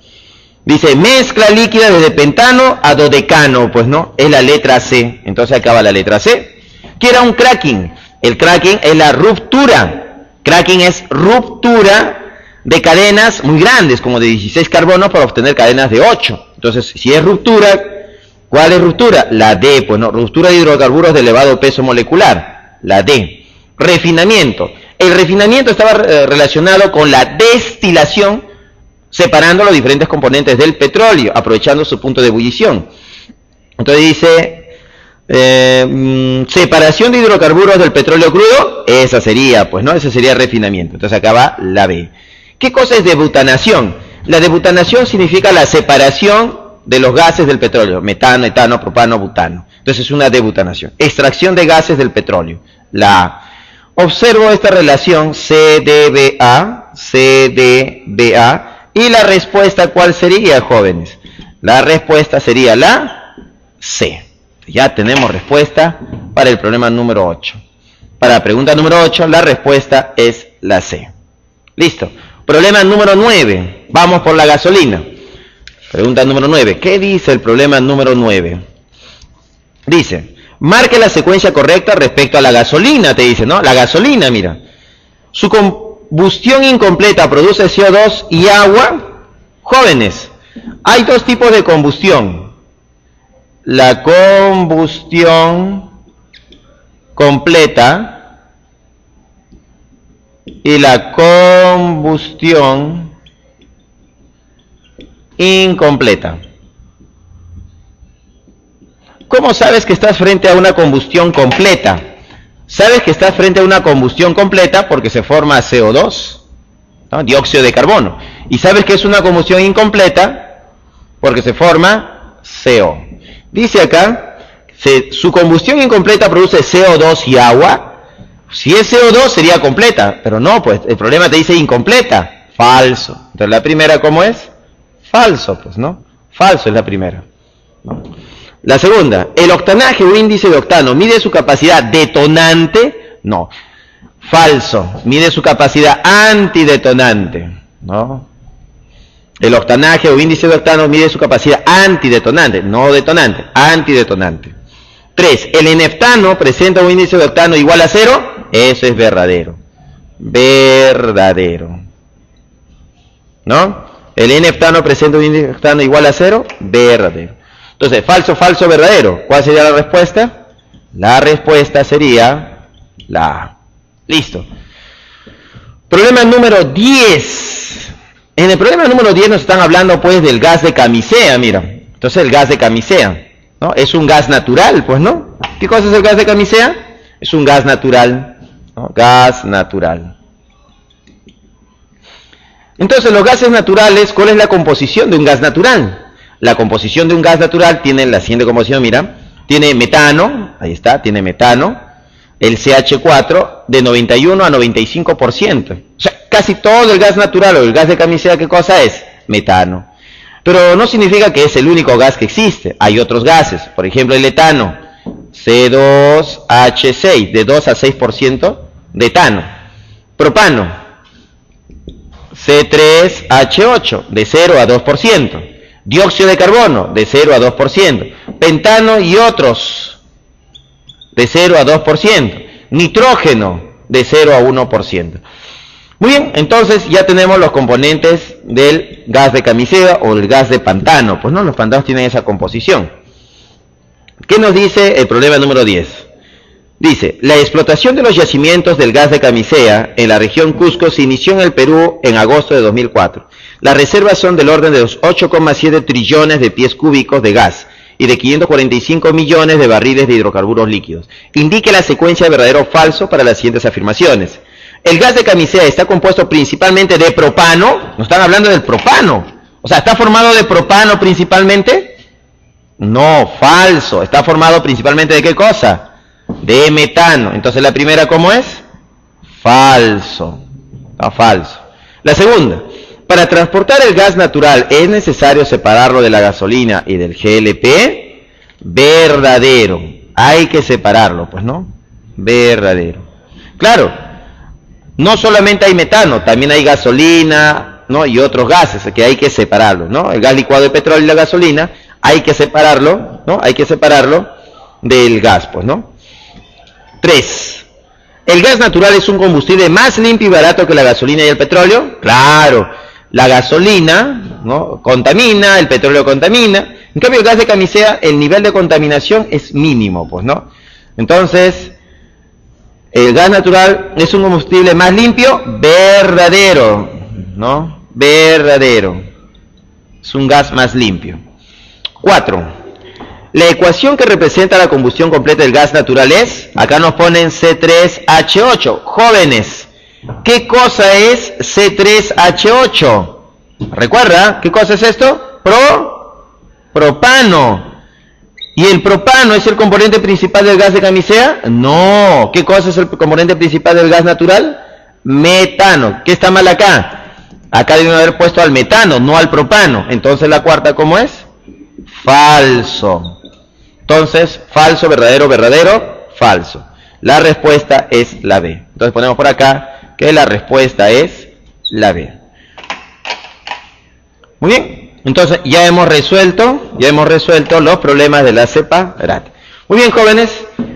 Dice, mezcla líquida desde pentano a dodecano, pues no, es la letra C. Entonces acaba la letra C. ¿Qué era un cracking? El cracking es la ruptura. Cracking es ruptura de cadenas muy grandes, como de 16 carbonos, para obtener cadenas de 8. Entonces, si es ruptura, ¿cuál es ruptura? La D, pues no, ruptura de hidrocarburos de elevado peso molecular. La D. Refinamiento. El refinamiento estaba relacionado con la destilación, separando los diferentes componentes del petróleo, aprovechando su punto de ebullición. Entonces dice, separación de hidrocarburos del petróleo crudo, esa sería, pues, ¿no? Ese sería refinamiento. Entonces acá va la B. ¿Qué cosa es debutanación? La debutanación significa la separación de los gases del petróleo, metano, etano, propano, butano. Entonces es una debutanación. Extracción de gases del petróleo, la A. Observo esta relación CDBA, y la respuesta, ¿cuál sería, jóvenes? La respuesta sería la C. Ya tenemos respuesta para el problema número 8. Para la pregunta número 8, la respuesta es la C. Listo. Problema número 9. Vamos por la gasolina. Pregunta número 9. ¿Qué dice el problema número 9? Dice, marque la secuencia correcta respecto a la gasolina, te dice, ¿no? La gasolina, mira. Su combustión incompleta produce CO2 y agua. Jóvenes, hay dos tipos de combustión. La combustión completa y la combustión incompleta. ¿Cómo sabes que estás frente a una combustión completa? Sabes que estás frente a una combustión completa porque se forma CO2, ¿no? Dióxido de carbono. Y sabes que es una combustión incompleta porque se forma CO. Dice acá, su combustión incompleta produce CO2 y agua. Si es CO2 sería completa, pero no, pues el problema te dice incompleta. Falso. Entonces la primera, ¿cómo es? Falso, pues, ¿no? Falso es la primera, ¿no? La segunda, el octanaje o índice de octano, ¿mide su capacidad detonante? No. Falso, mide su capacidad antidetonante, ¿no? El octanaje o índice de octano mide su capacidad antidetonante, no detonante, antidetonante. 3. El eneftano presenta un índice de octano igual a 0, eso es verdadero. Verdadero, ¿no? El eneftano presenta un índice de octano igual a 0, verdadero. Entonces, falso, falso, verdadero. ¿Cuál sería la respuesta? La respuesta sería la A. Listo. Problema número 10. En el problema número 10 nos están hablando pues del gas de camisea, mira. Entonces el gas de camisea, ¿no? Es un gas natural, pues, ¿no? ¿Qué cosa es el gas de camisea? Es un gas natural, ¿no? Gas natural. Entonces los gases naturales, ¿cuál es la composición de un gas natural? La composición de un gas natural tiene la siguiente composición, mira. Tiene metano, ahí está, tiene metano, el CH4 de 91 a 95%. O sea, casi todo el gas natural o el gas de camisea, ¿qué cosa es? Metano. Pero no significa que es el único gas que existe. Hay otros gases, por ejemplo el etano, C2H6, de 2 a 6% de etano. Propano, C3H8, de 0 a 2%. Dióxido de carbono, de 0 a 2%. Pentano y otros, de 0 a 2%. Nitrógeno, de 0 a 1%. Muy bien, entonces ya tenemos los componentes del gas de camisea o el gas de pantano. Pues no, los pantanos tienen esa composición. ¿Qué nos dice el problema número 10? Dice, la explotación de los yacimientos del gas de camisea en la región Cusco se inició en el Perú en agosto de 2004. Las reservas son del orden de los 8,7 trillones de pies cúbicos de gas y de 545 millones de barriles de hidrocarburos líquidos. Indique la secuencia de verdadero o falso para las siguientes afirmaciones. El gas de camisea está compuesto principalmente de propano. Nos están hablando del propano. O sea, ¿está formado de propano principalmente? No, falso. Está formado principalmente de ¿qué cosa? De metano. Entonces la primera, ¿cómo es? Falso. No, falso. La segunda, para transportar el gas natural es necesario separarlo de la gasolina y del GLP. Verdadero. Hay que separarlo, pues, ¿no? Verdadero. Claro, no solamente hay metano, también hay gasolina, ¿no? Y otros gases que hay que separarlo, ¿no? El gas licuado de petróleo y la gasolina hay que separarlo, ¿no? Hay que separarlo del gas, pues, ¿no? 3. ¿El gas natural es un combustible más limpio y barato que la gasolina y el petróleo? Claro, la gasolina, ¿no?, contamina, el petróleo contamina. En cambio, el gas de camisea, el nivel de contaminación es mínimo, pues, ¿no? Entonces, el gas natural es un combustible más limpio, verdadero, ¿no? Verdadero. Es un gas más limpio. 4. La ecuación que representa la combustión completa del gas natural es, acá nos ponen C3H8. Jóvenes, ¿qué cosa es C3H8? ¿Recuerda? ¿Qué cosa es esto? Propano. ¿Y el propano es el componente principal del gas de camisea? No. ¿Qué cosa es el componente principal del gas natural? Metano. ¿Qué está mal acá? Acá deben haber puesto al metano, no al propano. Entonces la cuarta, ¿cómo es? Falso. Entonces, falso, verdadero, verdadero, falso. La respuesta es la B. Entonces ponemos por acá que la respuesta es la B. Muy bien. Entonces ya hemos resuelto los problemas de la separat. Muy bien, jóvenes.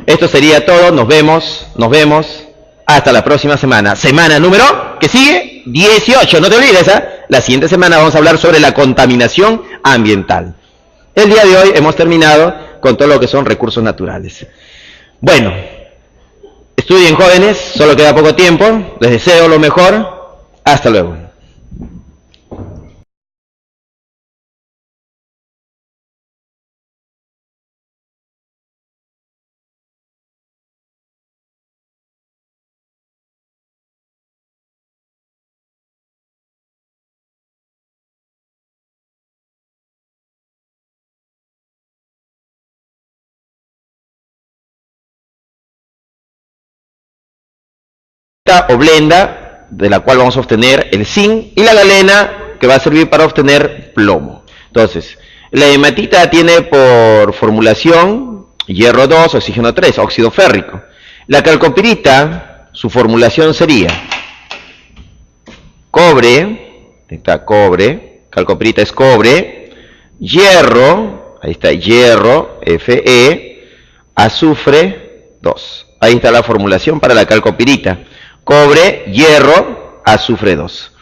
Esto sería todo. Nos vemos. Hasta la próxima semana. Semana número, ¿qué sigue? 18. No te olvides, ¿eh? La siguiente semana vamos a hablar sobre la contaminación ambiental. El día de hoy hemos terminado con todo lo que son recursos naturales. Bueno, estudien, jóvenes, solo queda poco tiempo. Les deseo lo mejor. Hasta luego. O blenda, de la cual vamos a obtener el zinc, y la galena, que va a servir para obtener plomo. Entonces, la hematita tiene por formulación hierro 2, oxígeno 3, óxido férrico. La calcopirita, su formulación sería cobre, está cobre, calcopirita es cobre, hierro, ahí está hierro, Fe, azufre 2. Ahí está la formulación para la calcopirita. Cobre, hierro, azufre 2.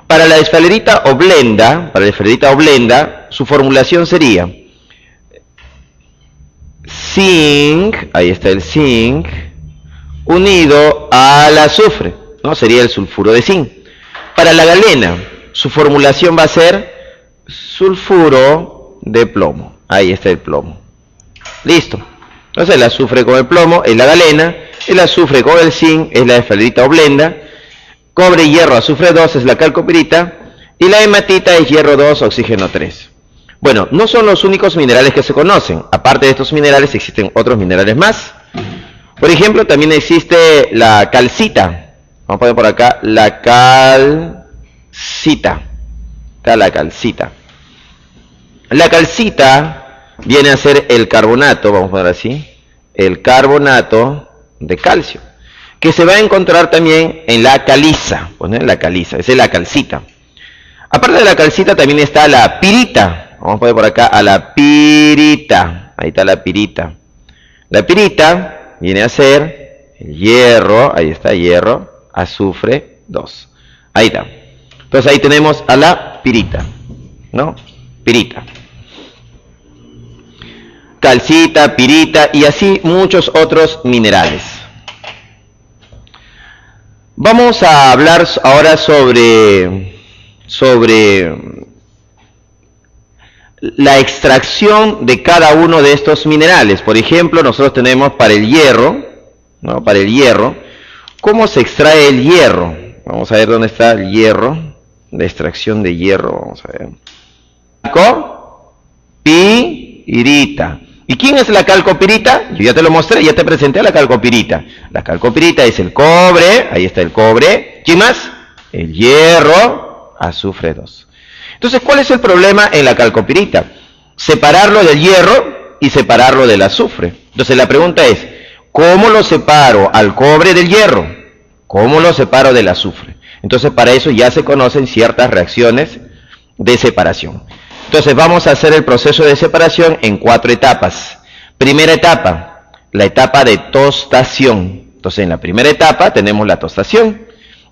Para la esfalerita oblenda, su formulación sería zinc, ahí está el zinc, unido al azufre, ¿no? Sería el sulfuro de zinc. Para la galena, su formulación va a ser sulfuro de plomo. Ahí está el plomo. Listo. Entonces el azufre con el plomo es la galena, el azufre con el zinc es la esfalerita oblenda, cobre, hierro, azufre 2 es la calcopirita, y la hematita es hierro 2, oxígeno 3. Bueno, no son los únicos minerales que se conocen. Aparte de estos minerales existen otros minerales más. Por ejemplo, también existe la calcita. Vamos a poner por acá la calcita. Está la calcita. La calcita viene a ser el carbonato, vamos a poner así, el carbonato de calcio, que se va a encontrar también en la caliza, poner la caliza, esa es la calcita. Aparte de la calcita también está la pirita, vamos a poner por acá a la pirita, ahí está la pirita. La pirita viene a ser el hierro, ahí está hierro, azufre 2, ahí está. Entonces ahí tenemos a la pirita, ¿no? Pirita. Calcita, pirita y así muchos otros minerales. Vamos a hablar ahora sobre la extracción de cada uno de estos minerales. Por ejemplo, nosotros tenemos para el hierro, ¿no? Para el hierro, ¿cómo se extrae el hierro? Vamos a ver dónde está el hierro, la extracción de hierro, vamos a ver. Calcopirita. ¿Y quién es la calcopirita? Yo ya te lo mostré, ya te presenté a la calcopirita. La calcopirita es el cobre, ahí está el cobre. ¿Quién más? El hierro, azufre 2. Entonces, ¿cuál es el problema en la calcopirita? Separarlo del hierro y separarlo del azufre. Entonces la pregunta es, ¿cómo lo separo al cobre del hierro? ¿Cómo lo separo del azufre? Entonces para eso ya se conocen ciertas reacciones de separación. Entonces vamos a hacer el proceso de separación en 4 etapas. Primera etapa, la etapa de tostación. Entonces en la primera etapa tenemos la tostación.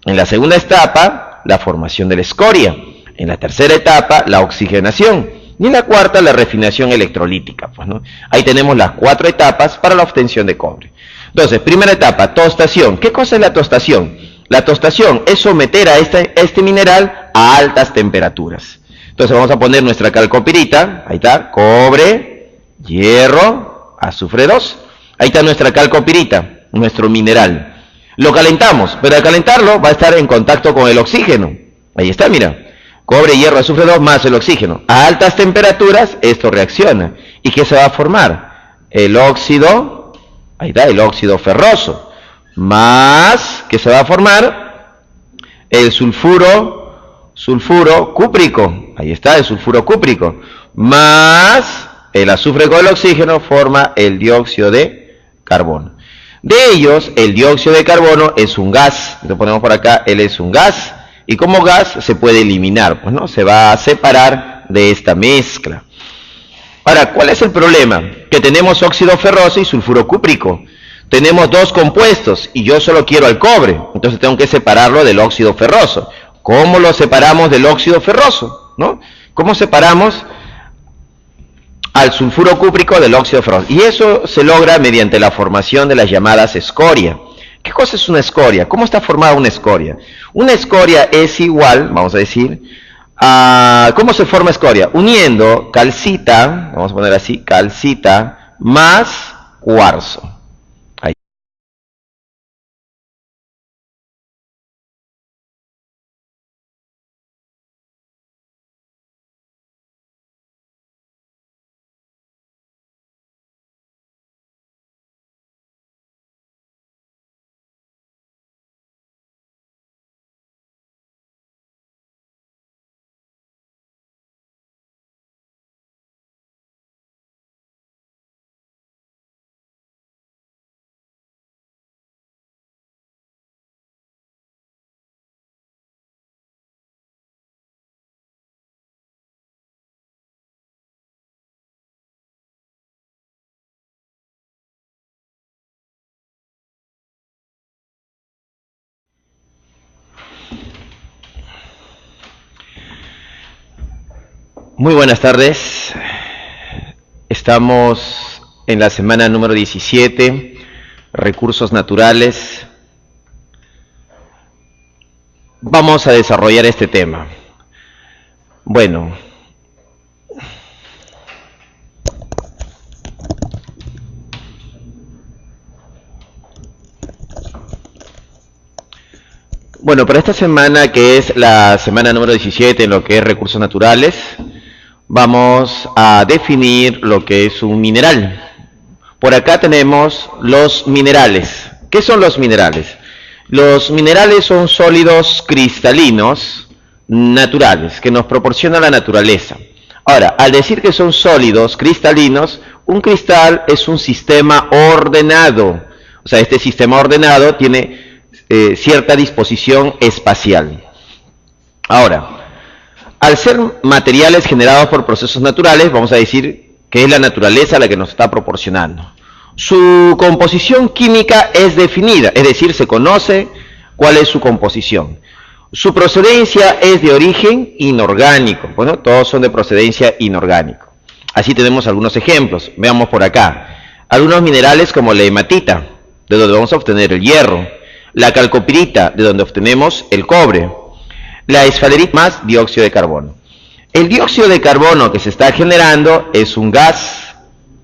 En la segunda etapa, la formación de la escoria. En la tercera etapa, la oxigenación. Y en la cuarta, la refinación electrolítica. Pues, ¿no? Ahí tenemos las 4 etapas para la obtención de cobre. Entonces, primera etapa, tostación. ¿Qué cosa es la tostación? La tostación es someter a este mineral a altas temperaturas. Entonces vamos a poner nuestra calcopirita, ahí está, cobre, hierro, azufre 2. Ahí está nuestra calcopirita, nuestro mineral. Lo calentamos, pero al calentarlo va a estar en contacto con el oxígeno. Ahí está, mira. Cobre, hierro, azufre 2 más el oxígeno. A altas temperaturas esto reacciona. ¿Y qué se va a formar? El óxido, ahí está, el óxido ferroso. Más, ¿qué se va a formar? El sulfuro cúprico. Ahí está, el sulfuro cúprico. Más el azufre con el oxígeno forma el dióxido de carbono. De ellos, el dióxido de carbono es un gas. Lo ponemos por acá, él es un gas. Y como gas se puede eliminar, pues no, se va a separar de esta mezcla. Ahora, ¿cuál es el problema? Que tenemos óxido ferroso y sulfuro cúprico. Tenemos dos compuestos y yo solo quiero el cobre, entonces tengo que separarlo del óxido ferroso. ¿Cómo lo separamos del óxido ferroso? ¿No? ¿Cómo separamos al sulfuro cúprico del óxido ferroso? Y eso se logra mediante la formación de las llamadas escoria. ¿Qué cosa es una escoria? ¿Cómo está formada una escoria? Una escoria es igual, vamos a decir, a... ¿Cómo se forma escoria? Uniendo calcita, vamos a poner así, calcita, más cuarzo. Ahí. Muy buenas tardes. Estamos en la semana número 17, recursos naturales. Vamos a desarrollar este tema. Bueno, para esta semana, que es la semana número 17 en lo que es recursos naturales, vamos a definir lo que es un mineral. Por acá tenemos los minerales. ¿Qué son los minerales? Los minerales son sólidos cristalinos naturales que nos proporciona la naturaleza. Ahora, al decir que son sólidos cristalinos, un cristal es un sistema ordenado. O sea, este sistema ordenado tiene cierta disposición espacial. Ahora, al ser materiales generados por procesos naturales, vamos a decir que es la naturaleza la que nos está proporcionando. Su composición química es definida, es decir, se conoce cuál es su composición. Su procedencia es de origen inorgánico. Bueno, todos son de procedencia inorgánico. Así tenemos algunos ejemplos. Veamos por acá. Algunos minerales como la hematita, de donde vamos a obtener el hierro. La calcopirita, de donde obtenemos el cobre. La esfalerita más dióxido de carbono. El dióxido de carbono que se está generando es un gas.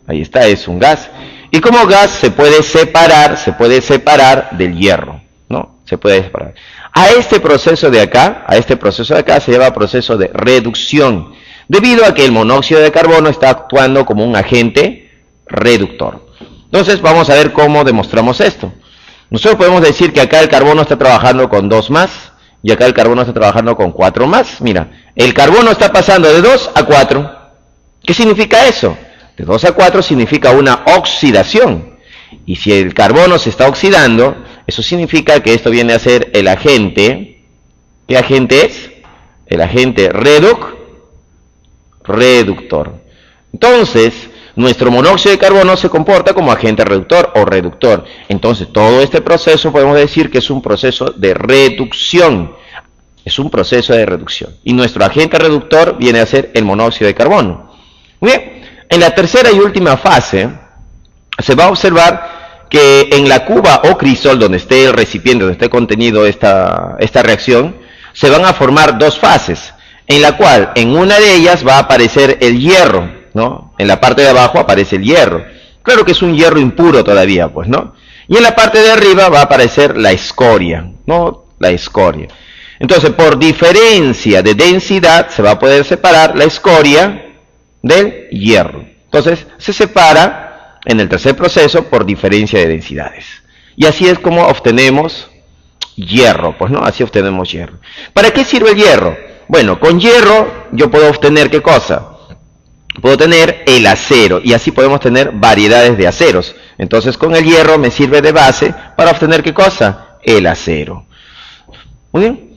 Ahí está, es un gas. Y como gas se puede separar del hierro, ¿no? Se puede separar. A este proceso de acá se llama proceso de reducción, debido a que el monóxido de carbono está actuando como un agente reductor. Entonces vamos a ver cómo demostramos esto. Nosotros podemos decir que acá el carbono está trabajando con 2 más, y acá el carbono está trabajando con 4 más. Mira, el carbono está pasando de 2 a 4. ¿Qué significa eso? De 2 a 4 significa una oxidación. Y si el carbono se está oxidando, eso significa que esto viene a ser el agente. ¿Qué agente es? El agente reductor. Entonces, nuestro monóxido de carbono se comporta como agente reductor o reductor. Entonces, todo este proceso podemos decir que es un proceso de reducción. Es un proceso de reducción. Y nuestro agente reductor viene a ser el monóxido de carbono. Muy bien. En la tercera y última fase, se va a observar que en la cuba o crisol, donde esté el recipiente, donde esté contenido esta reacción, se van a formar 2 fases, en la cual en una de ellas va a aparecer el hierro, ¿no? En la parte de abajo aparece el hierro. Claro que es un hierro impuro todavía, pues, ¿no? Y en la parte de arriba va a aparecer la escoria, ¿no? La escoria. Entonces, por diferencia de densidad, se va a poder separar la escoria del hierro. Entonces, se separa en el tercer proceso por diferencia de densidades. Y así es como obtenemos hierro, pues no, así obtenemos hierro. ¿Para qué sirve el hierro? Bueno, con hierro yo puedo obtener ¿qué cosa? Puedo tener el acero, y así podemos tener variedades de aceros. Entonces con el hierro me sirve de base para obtener ¿qué cosa? El acero. Muy bien.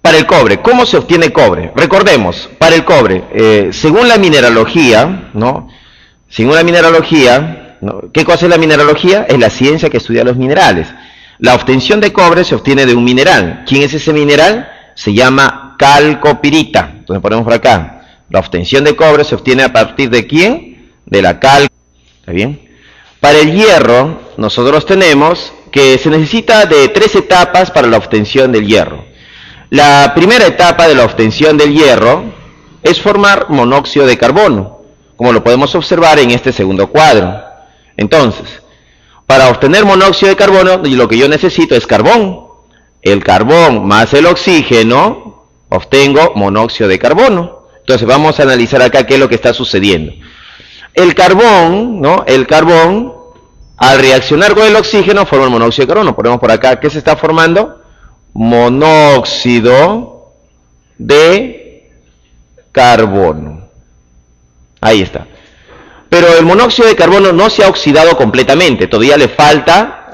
Para el cobre, ¿cómo se obtiene cobre? Recordemos, para el cobre, según la mineralogía, ¿no? Según la mineralogía, ¿no? ¿Qué cosa es la mineralogía? Es la ciencia que estudia los minerales. La obtención de cobre se obtiene de un mineral. ¿Quién es ese mineral? Se llama calcopirita. Entonces ponemos por acá. La obtención de cobre se obtiene a partir de ¿quién? De la cal. ¿Está bien? Para el hierro, nosotros tenemos que se necesita de 3 etapas para la obtención del hierro. La primera etapa de la obtención del hierro es formar monóxido de carbono, como lo podemos observar en este segundo cuadro. Entonces, para obtener monóxido de carbono, lo que yo necesito es carbón. El carbón más el oxígeno, obtengo monóxido de carbono. Entonces vamos a analizar acá qué es lo que está sucediendo. El carbón, ¿no? El carbón, al reaccionar con el oxígeno, forma el monóxido de carbono. Ponemos por acá, ¿qué se está formando? Monóxido de carbono. Ahí está. Pero el monóxido de carbono no se ha oxidado completamente, todavía le falta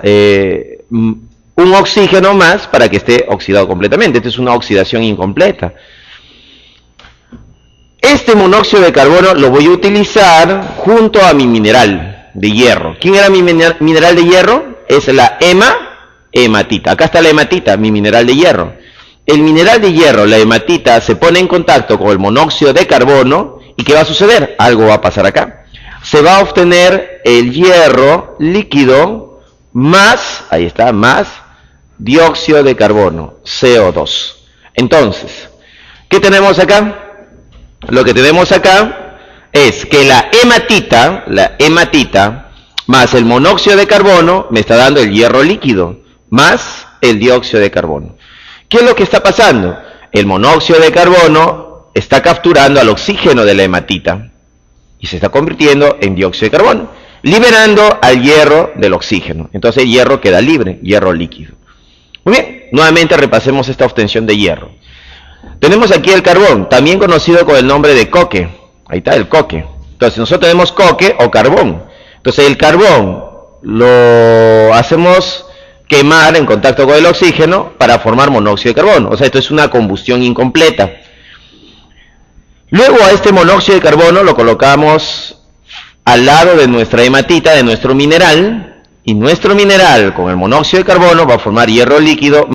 un oxígeno más para que esté oxidado completamente. Esta es una oxidación incompleta. Este monóxido de carbono lo voy a utilizar junto a mi mineral de hierro. ¿Quién era mi mineral de hierro? Es la hematita. Acá está la hematita, mi mineral de hierro. El mineral de hierro, la hematita, se pone en contacto con el monóxido de carbono. ¿Y qué va a suceder? Algo va a pasar acá. Se va a obtener el hierro líquido más, ahí está, más dióxido de carbono, CO2. Entonces, ¿qué tenemos acá? Lo que tenemos acá es que la hematita más el monóxido de carbono me está dando el hierro líquido más el dióxido de carbono. ¿Qué es lo que está pasando? El monóxido de carbono está capturando al oxígeno de la hematita y se está convirtiendo en dióxido de carbono, liberando al hierro del oxígeno. Entonces el hierro queda libre, hierro líquido. Muy bien, nuevamente repasemos esta obtención de hierro. Tenemos aquí el carbón, también conocido con el nombre de coque. Ahí está el coque. Entonces nosotros tenemos coque o carbón. Entonces el carbón lo hacemos quemar en contacto con el oxígeno para formar monóxido de carbono. O sea, esto es una combustión incompleta. Luego a este monóxido de carbono lo colocamos al lado de nuestra hematita, de nuestro mineral, y nuestro mineral con el monóxido de carbono va a formar hierro líquido